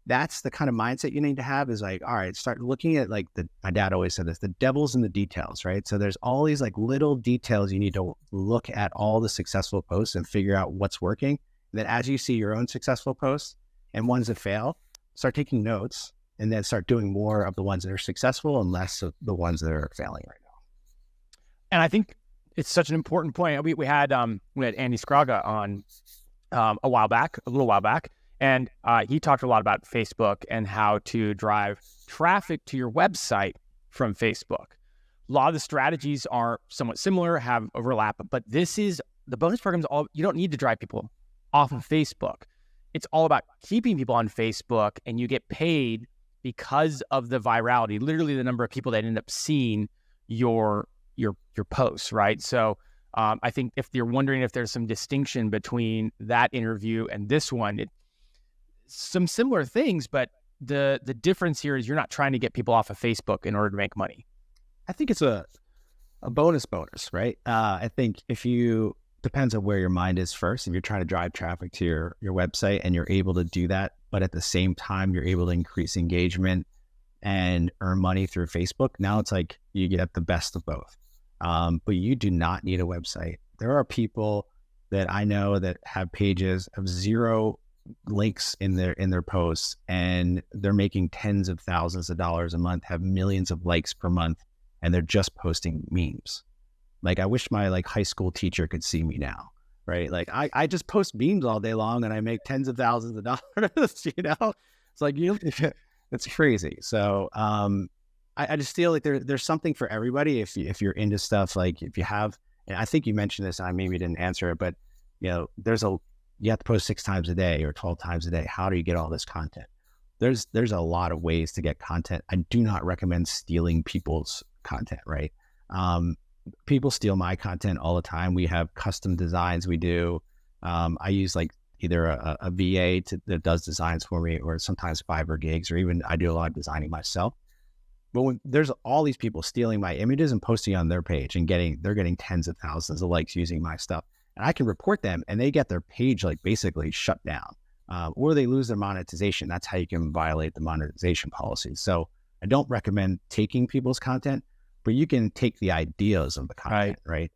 S5: that's the kind of mindset you need to have, is like, all right, start looking at like my dad always said this, the devil's in the details, right? So there's all these like little details you need to look at all the successful posts and figure out what's working. And then as you see your own successful posts and ones that fail, start taking notes and then start doing more of the ones that are successful and less of the ones that are failing right now.
S1: And I think it's such an important point. We had Andy Scraga on a little while back, and he talked a lot about Facebook and how to drive traffic to your website from Facebook. A lot of the strategies are somewhat similar, have overlap, but this is the bonus programs. You don't need to drive people off of Facebook. It's all about keeping people on Facebook, and you get paid because of the virality, literally the number of people that end up seeing your posts, right? So I think if you're wondering if there's some distinction between that interview and this one, some similar things, but the difference here is you're not trying to get people off of Facebook in order to make money.
S5: I think it's a bonus, right? I think depends on where your mind is first. If you're trying to drive traffic to your website and you're able to do that, but at the same time, you're able to increase engagement and earn money through Facebook, now it's like you get the best of both. But you do not need a website. There are people that I know that have pages of 0 links in their posts, and they're making tens of thousands of dollars a month, have millions of likes per month, and they're just posting memes. Like, I wish my like high school teacher could see me now, right? Like I just post memes all day long and I make tens of thousands of dollars, you know? It's like, it's crazy. So I just feel like there's something for everybody if you're into stuff. Like if you have, and I think you mentioned this, I maybe didn't answer it, but you know, you have to post 6 times a day or 12 times a day. How do you get all this content? There's a lot of ways to get content. I do not recommend stealing people's content, right? People steal my content all the time. We have custom designs we do. I use like either a VA that does designs for me, or sometimes Fiverr gigs, or even I do a lot of designing myself. But when there's all these people stealing my images and posting on their page and they're getting tens of thousands of likes using my stuff, and I can report them and they get their page like basically shut down, or they lose their monetization. That's how you can violate the monetization policies. So I don't recommend taking people's content, but you can take the ideas of the content, right?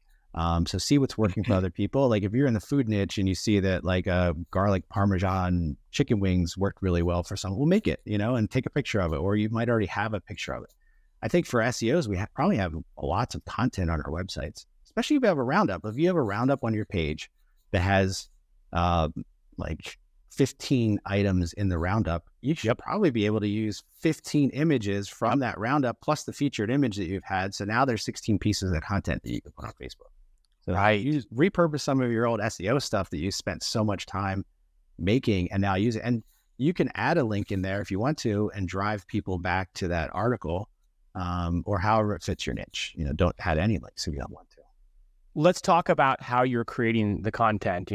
S5: So see what's working for other people. Like if you're in the food niche and you see that like a garlic Parmesan chicken wings worked really well for someone, we'll make it, and take a picture of it, or you might already have a picture of it. I think for SEOs, we probably have lots of content on our websites, especially if you have a roundup. If you have a roundup on your page that has like 15 items in the roundup, you should probably be able to use 15 images from that roundup plus the featured image that you've had. So now there's 16 pieces of content that you can put on Facebook. So you just repurpose some of your old SEO stuff that you spent so much time making and now use it. And you can add a link in there if you want to and drive people back to that article, or however it fits your niche. Don't add any links if you don't want to.
S1: Let's talk about how you're creating the content,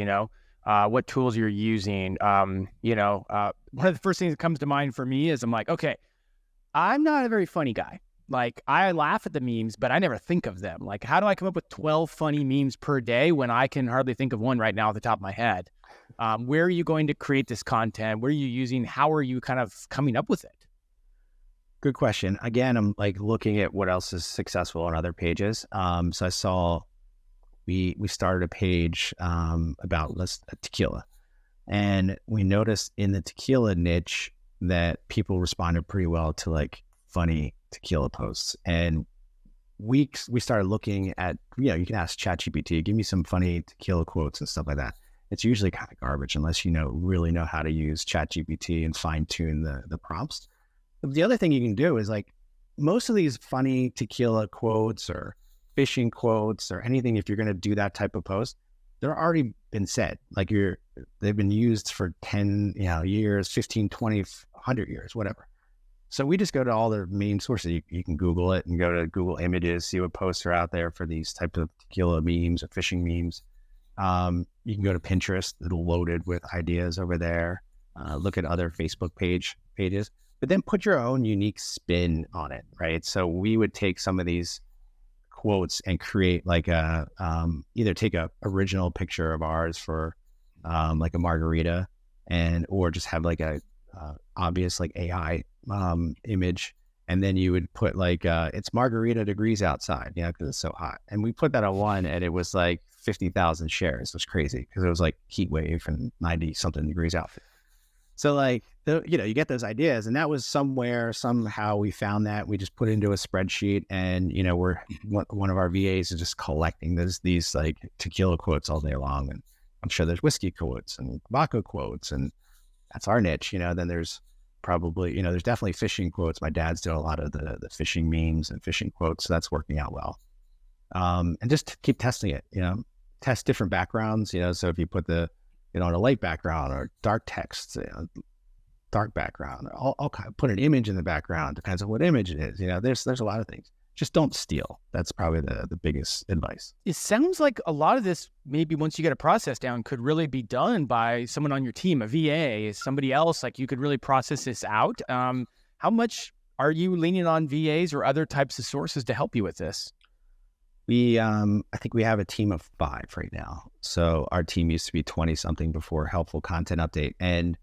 S1: what tools you're using. One of the first things that comes to mind for me is I'm like, okay, I'm not a very funny guy. Like I laugh at the memes, but I never think of them. Like, how do I come up with 12 funny memes per day when I can hardly think of one right now at the top of my head? Where are you going to create this content? Where are you using? How are you kind of coming up with it?
S5: Good question. Again, I'm like looking at what else is successful on other pages. So I saw we started a page about tequila, and we noticed in the tequila niche that people responded pretty well to like funny tequila posts. And we started looking at, you can ask ChatGPT, give me some funny tequila quotes and stuff like that. It's usually kind of garbage unless really know how to use ChatGPT and fine tune the prompts. But the other thing you can do is like most of these funny tequila quotes or fishing quotes or anything, if you're going to do that type of post, they're already been said. Like they've been used for 10 years, 15, 20, 100 years, whatever. So we just go to all the main sources. You can Google it and go to Google Images, see what posts are out there for these types of tequila memes or fishing memes. You can go to Pinterest, it'll loaded with ideas over there. Look at other Facebook pages, but then put your own unique spin on it, right? So we would take some of these quotes and create like either take a original picture of ours for like a margarita, or just have like a obvious like AI image, and then you would put like it's margarita degrees outside, because it's so hot. And we put that on one, and it was like 50,000 shares. It was crazy because it was like heat wave and 90 something degrees out. So like you get those ideas, and that was somehow we found that. We just put it into a spreadsheet, and we're one of our VAs is just collecting these like tequila quotes all day long, and I'm sure there's whiskey quotes and vodka quotes, and that's our niche. Then there's probably there's definitely fishing quotes. My dad's doing a lot of the fishing memes and fishing quotes, so that's working out well. And just keep testing it. Test different backgrounds. So if you put the on a light background or dark text, dark background, I'll put an image in the background. Depends on what image it is. There's a lot of things. Just don't steal. That's probably the biggest advice.
S1: It sounds like a lot of this, maybe once you get a process down, could really be done by someone on your team, a VA, somebody else. Like you could really process this out. How much are you leaning on VAs or other types of sources to help you with this?
S5: I think we have a team of 5 right now. So our team used to be 20 something before Helpful Content Update. And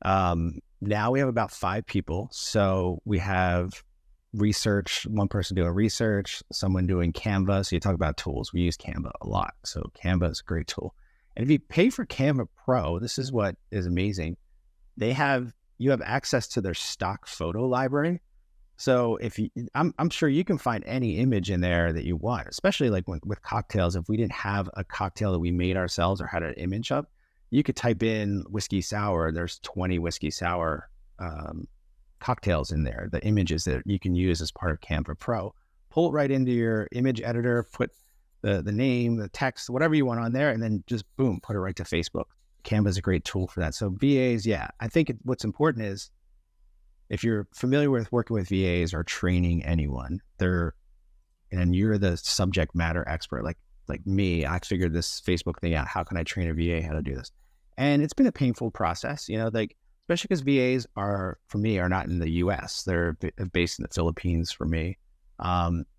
S5: now we have about 5 people. So we have research, one person doing research, someone doing Canva. So you talk about tools. We use Canva a lot. So Canva is a great tool. And if you pay for Canva Pro, this is what is amazing. You have access to their stock photo library. So I'm sure you can find any image in there that you want, especially like with cocktails. If we didn't have a cocktail that we made ourselves or had an image of, you could type in whiskey sour. There's 20 whiskey sour cocktails in there, the images that you can use as part of Canva Pro. Pull it right into your image editor, put the name, the text, whatever you want on there, and then just boom, put it right to Facebook. Canva is a great tool for that. So VAs, yeah, I think what's important is, if you're familiar with working with VAs or training anyone, and you're the subject matter expert, like me, I figured this Facebook thing out. How can I train a VA how to do this? And it's been a painful process, especially because VAs are not in the US. They're based in the Philippines for me.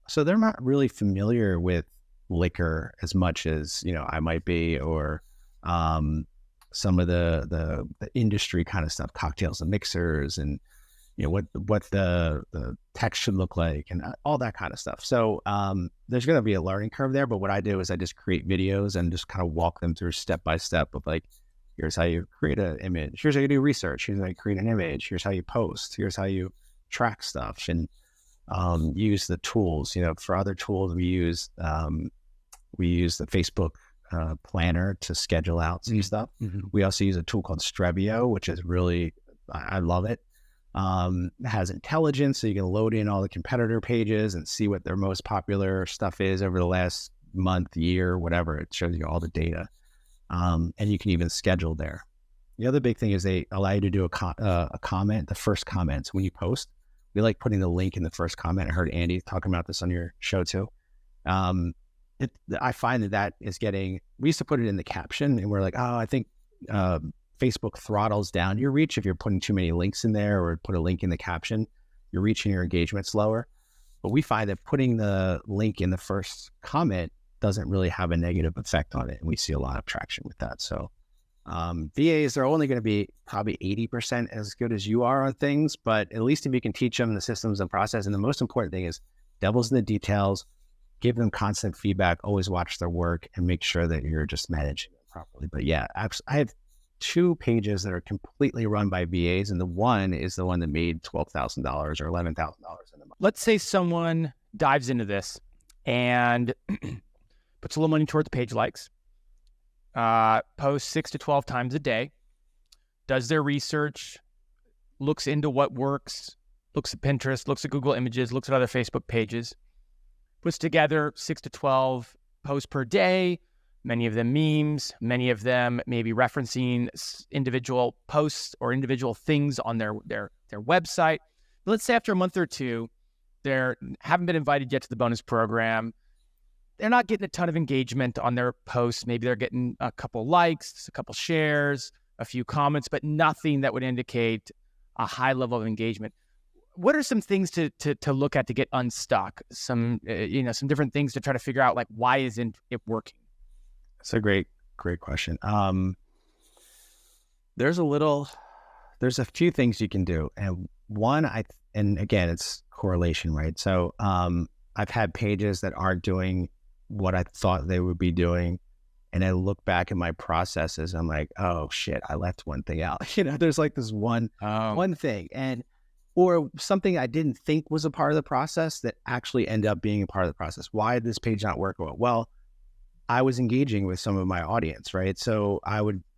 S5: So they're not really familiar with liquor as much as, I might be, or some of the industry kind of stuff, cocktails and mixers, and what the text should look like, and all that kind of stuff. So there's going to be a learning curve there. But what I do is I just create videos and just kind of walk them through step by step of like, here's how you create an image. Here's how you do research. Here's how you create an image. Here's how you post. Here's how you track stuff, and use the tools. For other tools, we use the Facebook planner to schedule out some stuff. Mm-hmm. We also use a tool called Strebio, which is really, I love it. It has intelligence, so you can load in all the competitor pages and see what their most popular stuff is over the last month, year, whatever. It shows you all the data, and you can even schedule there. The other big thing is they allow you to do a comment, the first comments when you post. We like putting the link in the first comment. I heard Andy talking about this on your show too. I find that is getting. We used to put it in the caption, and we're like, oh, I think Facebook throttles down your reach if you're putting too many links in there, or put a link in the caption. Your reach and your engagement's lower. But we find that putting the link in the first comment doesn't really have a negative effect on it, and we see a lot of traction with that. So VAs are only going to be probably 80% as good as you are on things, but at least if you can teach them the systems and process. And the most important thing is devil's in the details. Give them constant feedback. Always watch their work and make sure that you're just managing it properly. But yeah, I have 2 pages that are completely run by VAs, and the one is the one that made $12,000 or $11,000 in a month.
S1: Let's say someone dives into this and puts a little money toward the page likes, posts 6 to 12 times a day, does their research, looks into what works, looks at Pinterest, looks at Google Images, looks at other Facebook pages, puts together 6 to 12 posts per day, many of them memes, many of them maybe referencing individual posts or individual things on their website. let's say after a month or two, they haven't been invited yet to the bonus program. They're not getting a ton of engagement on their posts. Maybe they're getting a couple likes, a couple shares, a few comments, but nothing that would indicate a high level of engagement. What are some things to look at to get unstuck? Some some different things to try to figure out, like, why isn't it working?
S5: That's a great question. There's a few things you can do, and one, and again, it's correlation, right? So I've had pages that aren't doing what I thought they would be doing, and I look back at my processes. I'm like, oh shit, I left one thing out. There's like this one thing, or something I didn't think was a part of the process that actually ended up being a part of the process. Why did this page not work well? I was engaging with some of my audience, right? So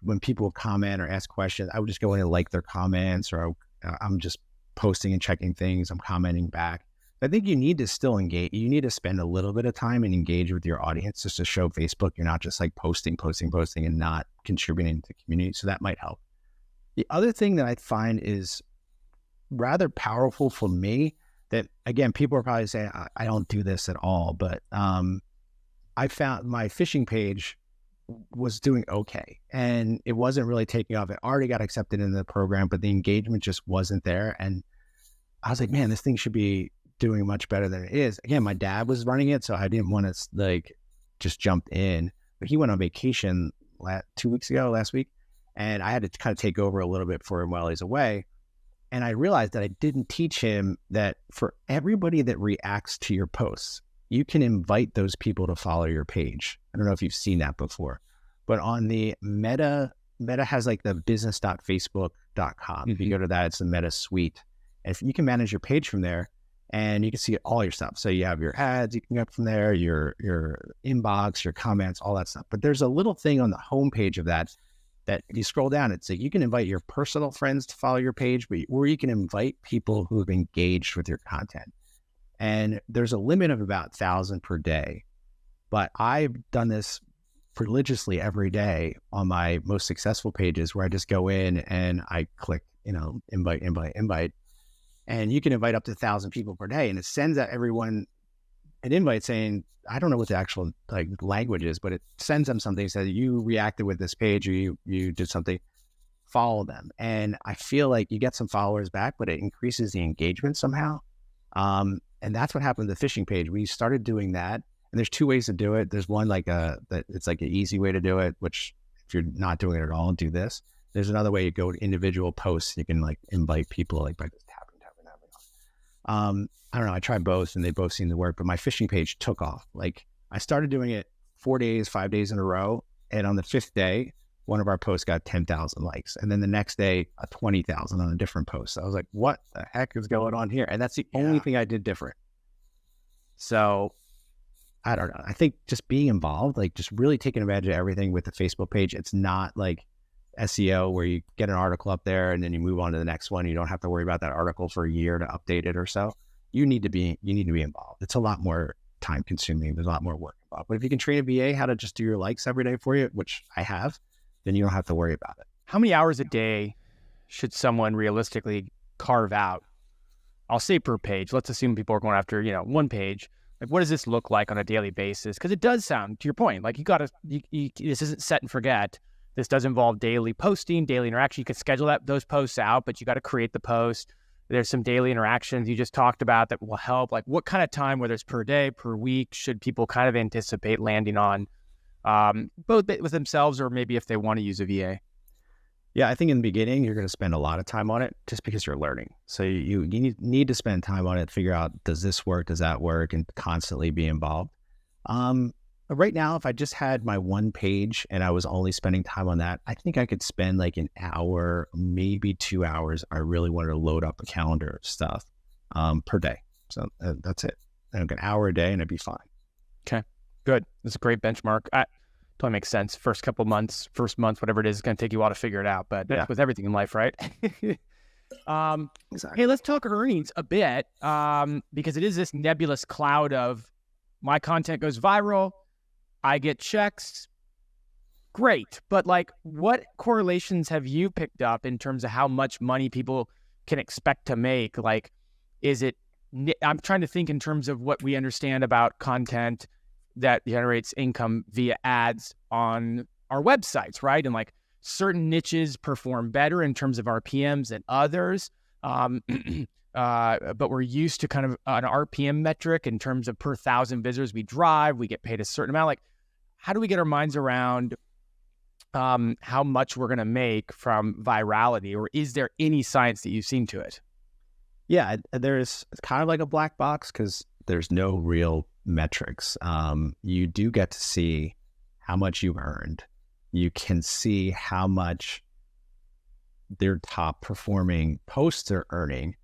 S5: when people would comment or ask questions, I would just go in and like their comments, or I'm just posting and checking things. I'm commenting back. I think you need to still engage. You need to spend a little bit of time and engage with your audience, just to show Facebook you're not just like posting and not contributing to the community. So that might help. The other thing that I find is rather powerful for me, that again, people are probably saying, I don't do this at all, but I found my fishing page was doing okay, and it wasn't really taking off. It already got accepted in the program, but the engagement just wasn't there. And I was like, man, this thing should be doing much better than it is. Again, my dad was running it, so I didn't want to like just jump in, but he went on vacation last week, and I had to kind of take over a little bit for him while he's away. And I realized that I didn't teach him that for everybody that reacts to your posts, you can invite those people to follow your page. I don't know if you've seen that before, but on the Meta has like the business.facebook.com. If you go to that, it's the Meta suite. And if you can manage your page from there, and you can see all your stuff. So you have your ads, you can get from there, your inbox, your comments, all that stuff. But there's a little thing on the homepage of that if you scroll down, it's like you can invite your personal friends to follow your page, or you can invite people who have engaged with your content. And there's a limit of about 1,000 per day. But I've done this religiously every day on my most successful pages, where I just go in and I click, invite. And you can invite up to 1,000 people per day. And it sends out everyone an invite saying, I don't know what the actual language is, but it sends them something, says you reacted with this page, or you did something, follow them. And I feel like you get some followers back, but it increases the engagement somehow. And that's what happened with the fishing page. We started doing that, and there's two ways to do it. There's one that it's like an easy way to do it, which if you're not doing it at all, do this. There's another way. You go to individual posts. You can invite people by just tapping. I don't know. I tried both, and they both seemed to work, but my fishing page took off. I started doing it 5 days in a row. And on the 5th day, one of our posts got 10,000 likes. And then the next day, 20,000 on a different post. So I was like, what the heck is going on here? And that's the only thing I did different. So I don't know. I think just being involved, just really taking advantage of everything with the Facebook page. It's not like SEO where you get an article up there and then you move on to the next one. You don't have to worry about that article for a year to update it or so. You need to be involved. It's a lot more time consuming. There's a lot more work involved. But if you can train a VA how to just do your likes every day for you, which I have, then you don't have to worry about it.
S1: How many hours a day should someone realistically carve out? I'll say per page. Let's assume people are going after, one page. What does this look like on a daily basis? Because it does sound, to your point, you got to, this isn't set and forget. This does involve daily posting, daily interaction. You could schedule those posts out, but you got to create the post. There's some daily interactions you just talked about that will help. What kind of time, whether it's per day, per week, should people kind of anticipate landing on, both with themselves or maybe if they want to use a VA?
S5: Yeah, I think in the beginning, you're going to spend a lot of time on it just because you're learning. So you need to spend time on it, figure out, does this work? Does that work? And constantly be involved. Right now, if I just had my one page and I was only spending time on that, I think I could spend an hour, maybe 2 hours. I really wanted to load up a calendar of stuff per day. So that's it. An hour a day and it'd be fine.
S1: Okay, good. That's a great benchmark. Totally makes sense. First month, whatever it is, it's going to take you a while to figure it out. But that's with everything in life, right? Exactly. Hey, let's talk earnings a bit because it is this nebulous cloud of my content goes viral, I get checks, great. But what correlations have you picked up in terms of how much money people can expect to make? Is it, I'm trying to think in terms of what we understand about content that generates income via ads on our websites, right? And like certain niches perform better in terms of RPMs than others. But we're used to kind of an RPM metric in terms of per 1,000 visitors we drive, we get paid a certain amount. Like, how do we get our minds around how much we're going to make from virality, or is there any science that you've seen to it?
S5: Yeah, it's kind of like a black box because there's no real metrics. You do get to see how much you've earned. You can see how much their top performing posts are earning.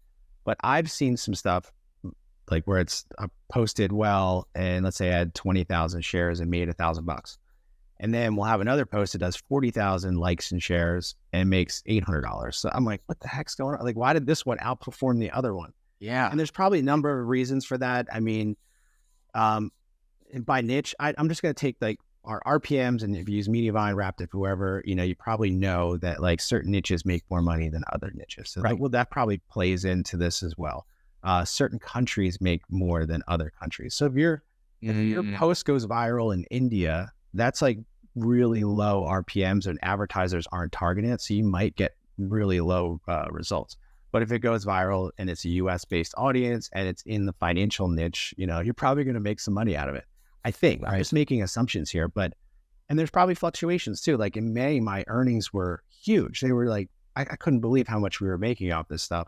S5: But I've seen some stuff like where it's posted well, and let's say I had 20,000 shares and made $1,000. And then we'll have another post that does 40,000 likes and shares and makes $800. So I'm like, what the heck's going on? Like, why did this one outperform the other one?
S1: Yeah.
S5: And there's probably a number of reasons for that. I mean, by niche, I'm just going to take like our RPMs, and if you use Mediavine, Raptip, whoever, you probably know that like certain niches make more money than other niches. So
S1: right.
S5: that probably plays into this as well. Certain countries make more than other countries. So if your post goes viral in India, that's like really low RPMs and advertisers aren't targeting it. So you might get really low results. But if it goes viral and it's a US based audience and it's in the financial niche, you're probably going to make some money out of it. I think. I'm just making assumptions here, and there's probably fluctuations too. Like in May, my earnings were huge. They were like, I couldn't believe how much we were making off this stuff.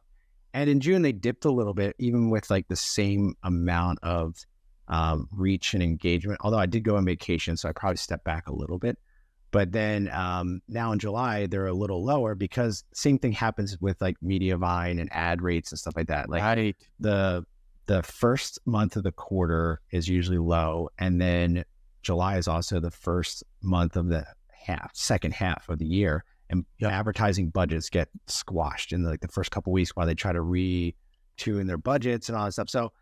S5: And in June, they dipped a little bit, even with like the same amount of reach and engagement. Although I did go on vacation, so I probably stepped back a little bit. But then now in July, they're a little lower because same thing happens with like Mediavine and ad rates and stuff like that. Like the first month of the quarter is usually low, and then July is also the first month of the second half of the year, and advertising budgets get squashed in the first couple of weeks while they try to retune their budgets and all that stuff. So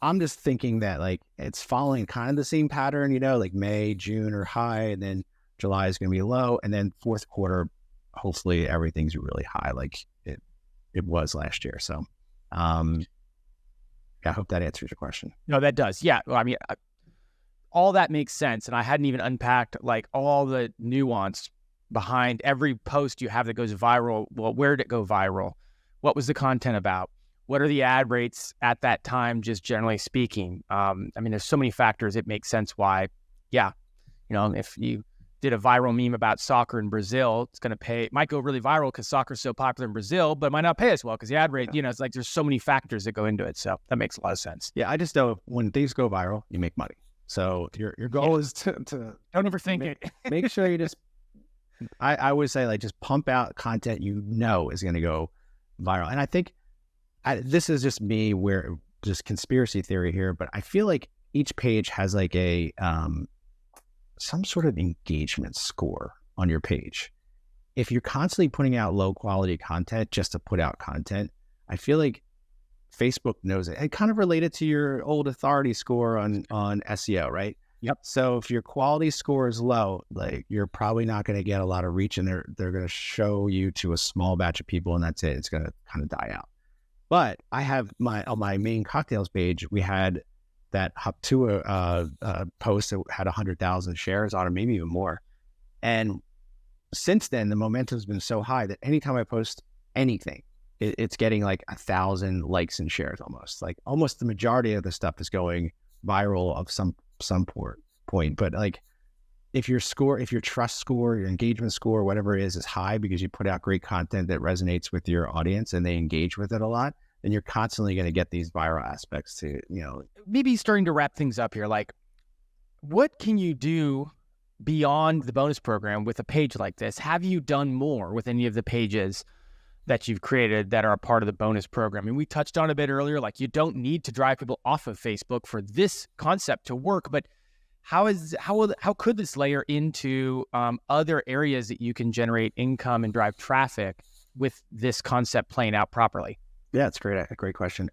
S5: I'm just thinking that like it's following kind of the same pattern, like May, June are high, and then July is going to be low, and then fourth quarter, hopefully everything's really high like it was last year. So I hope that answers your question.
S1: No, that does. Yeah. Well, I mean, all that makes sense. And I hadn't even unpacked like all the nuance behind every post you have that goes viral. Well, where did it go viral? What was the content about? What are the ad rates at that time, just generally speaking? I mean, there's so many factors. It makes sense why, if you did a viral meme about soccer in Brazil, it might go really viral because soccer is so popular in Brazil, but it might not pay as well because the ad rate, it's like there's so many factors that go into it. So that makes a lot of sense.
S5: Yeah, I just know when things go viral, you make money. So your goal is to
S1: don't overthink it.
S5: Make sure you just, I would say like just pump out content is going to go viral. And I think this is just me, just conspiracy theory here, but I feel like each page has like a some sort of engagement score on your page. If you're constantly putting out low quality content just to put out content, I feel like Facebook knows it. It kind of related to your old authority score on SEO, right?
S1: Yep.
S5: So if your quality score is low, like you're probably not going to get a lot of reach, and they're going to show you to a small batch of people, and that's it. It's going to kind of die out. But I have on my main cocktails page, we had that Hop to a post that had 100,000 shares on it, maybe even more. And since then, the momentum's been so high that anytime I post anything, it's getting like 1,000 likes and shares almost. Like almost the majority of the stuff is going viral of some point. But like if your trust score, your engagement score, whatever it is high because you put out great content that resonates with your audience and they engage with it a lot, then you're constantly going to get these viral aspects to,
S1: Maybe starting to wrap things up here. Like, what can you do beyond the bonus program with a page like this? Have you done more with any of the pages that you've created that are a part of the bonus program? And we touched on a bit earlier, like you don't need to drive people off of Facebook for this concept to work, but how could this layer into other areas that you can generate income and drive traffic with this concept playing out properly?
S5: Yeah, it's a great question.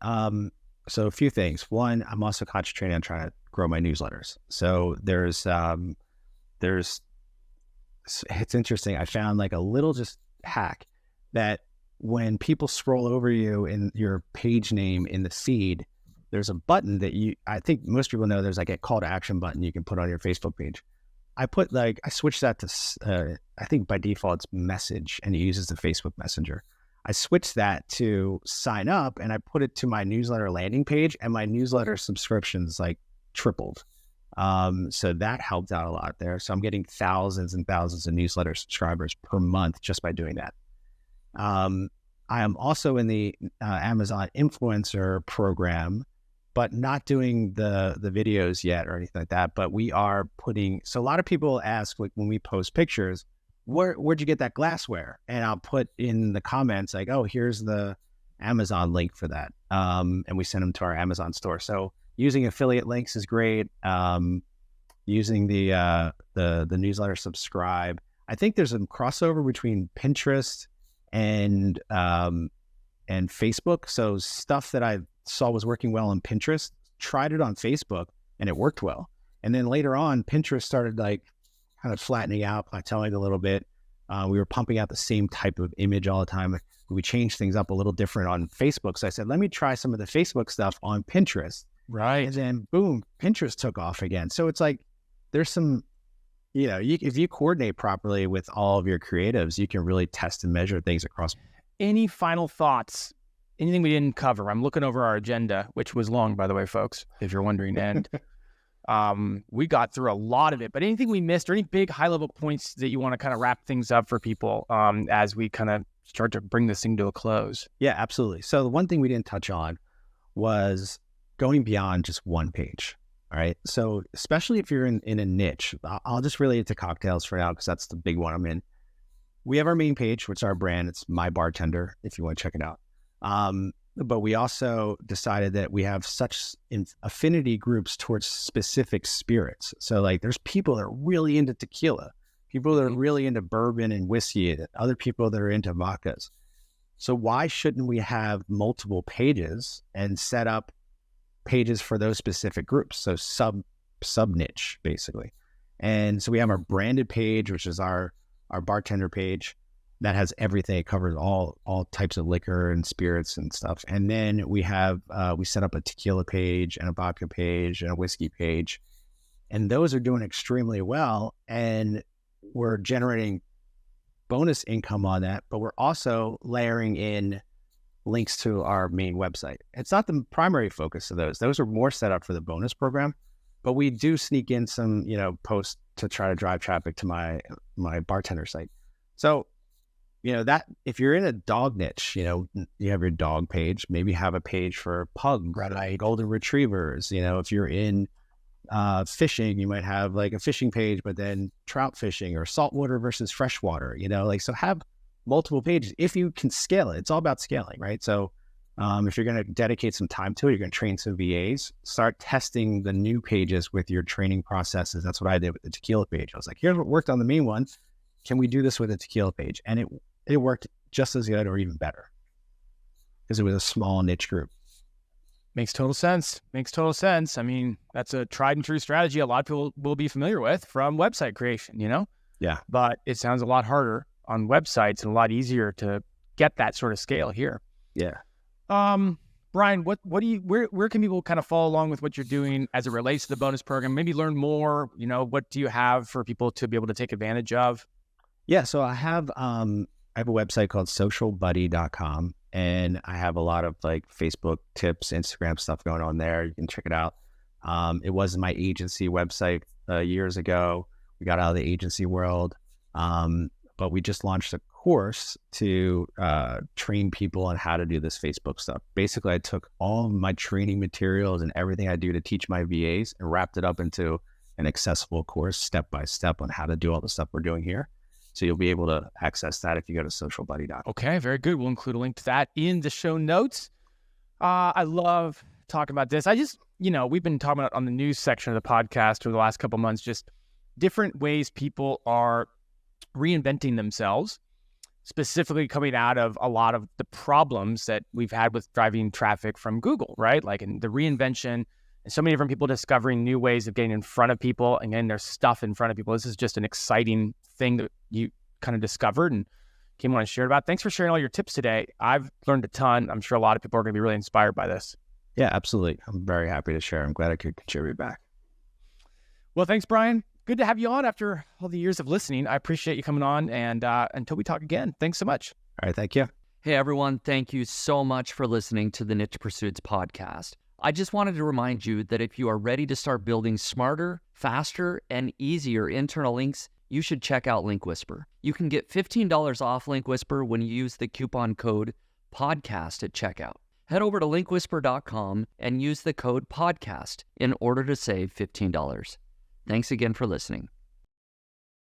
S5: So a few things. One, I'm also concentrating on trying to grow my newsletters. So it's interesting. I found like a little just hack that when people scroll over you in your page name in the feed, there's a button that I think most people know, there's like a call to action button you can put on your Facebook page. I switched that to, I think by default it's message, and it uses the Facebook Messenger. I switched that to sign up, and I put it to my newsletter landing page, and my newsletter subscriptions like tripled. So that helped out a lot there. So I'm getting thousands and thousands of newsletter subscribers per month just by doing that. I am also in the Amazon influencer program, but not doing the videos yet or anything like that. But we are so a lot of people ask, like, when we post pictures, where'd you get that glassware? And I'll put in the comments like, oh, here's the Amazon link for that. And we send them to our Amazon store. So using affiliate links is great. Using the newsletter subscribe. I think there's a crossover between Pinterest and Facebook. So stuff that I saw was working well on Pinterest, tried it on Facebook, and it worked well. And then later on, Pinterest started like kind of flattening out, plateauing a little bit. We were pumping out the same type of image all the time. We changed things up a little different on Facebook. So I said, let me try some of the Facebook stuff on Pinterest.
S1: Right.
S5: And then boom, Pinterest took off again. So it's like, there's some, if you coordinate properly with all of your creatives, you can really test and measure things across.
S1: Any final thoughts? Anything we didn't cover? I'm looking over our agenda, which was long, by the way, folks, if you're wondering. And we got through a lot of it, but anything we missed or any big high level points that you want to kind of wrap things up for people as we kind of start to bring this thing to a close?
S5: Yeah, absolutely. So the one thing we didn't touch on was going beyond just one page. All right. So especially if you're in a niche, I'll just relate it to cocktails for now, because that's the big one I'm in. We have our main page, which is our brand. It's My Bartender, if you want to check it out. But we also decided that we have such affinity groups towards specific spirits. So like there's people that are really into tequila, people that are really into bourbon and whiskey, and other people that are into vodkas. So why shouldn't we have multiple pages and set up pages for those specific groups? So sub niche basically. And so we have our branded page, which is our bartender page. That has everything. It covers all types of liquor and spirits and stuff. And then we have, we set up a tequila page and a vodka page and a whiskey page. And those are doing extremely well. And we're generating bonus income on that, but we're also layering in links to our main website. It's not the primary focus of those. Those are more set up for the bonus program, but we do sneak in some, posts to try to drive traffic to my bartender site. So, that if you're in a dog niche, you have your dog page, maybe have a page for pugs, right, golden retrievers. If you're in fishing, you might have like a fishing page, but then trout fishing or saltwater versus freshwater, so have multiple pages if you can scale it. It's all about scaling, right? So if you're going to dedicate some time to it, you're going to train some VAs, start testing the new pages with your training processes. That's what I did with the tequila page. I was like, here's what worked on the main one. Can we do this with a tequila page? And it worked just as good or even better because it was a small niche group.
S1: Makes total sense. I mean, that's a tried and true strategy a lot of people will be familiar with from website creation,
S5: Yeah.
S1: But it sounds a lot harder on websites and a lot easier to get that sort of scale here.
S5: Yeah.
S1: Brian, where can people kind of follow along with what you're doing as it relates to the bonus program? Maybe learn more, what do you have for people to be able to take advantage of?
S5: Yeah. So I have a website called socialbuddy.com, and I have a lot of like Facebook tips, Instagram stuff going on there. You can check it out. It was my agency website years ago. We got out of the agency world. But we just launched a course to train people on how to do this Facebook stuff. Basically, I took all of my training materials and everything I do to teach my VAs and wrapped it up into an accessible course step by step on how to do all the stuff we're doing here. So you'll be able to access that if you go to socialbuddy.com.
S1: Okay, very good. We'll include a link to that in the show notes. I love talking about this. We've been talking about on the news section of the podcast over the last couple of months, just different ways people are reinventing themselves, specifically coming out of a lot of the problems that we've had with driving traffic from Google, right? Like in the reinvention, and so many different people discovering new ways of getting in front of people and getting their stuff in front of people. This is just an exciting thing that you kind of discovered, and came on and shared about. Thanks for sharing all your tips today. I've learned a ton. I'm sure a lot of people are going to be really inspired by this.
S5: Yeah, absolutely. I'm very happy to share. I'm glad I could contribute back.
S1: Well, thanks, Brian. Good to have you on after all the years of listening. I appreciate you coming on, and until we talk again, thanks so much.
S5: All right, thank you.
S3: Hey, everyone. Thank you so much for listening to the Niche Pursuits podcast. I just wanted to remind you that if you are ready to start building smarter, faster, and easier internal links, you should check out Link Whisper. You can get $15 off Link Whisper when you use the coupon code PODCAST at checkout. Head over to linkwhisper.com and use the code PODCAST in order to save $15. Thanks again for listening.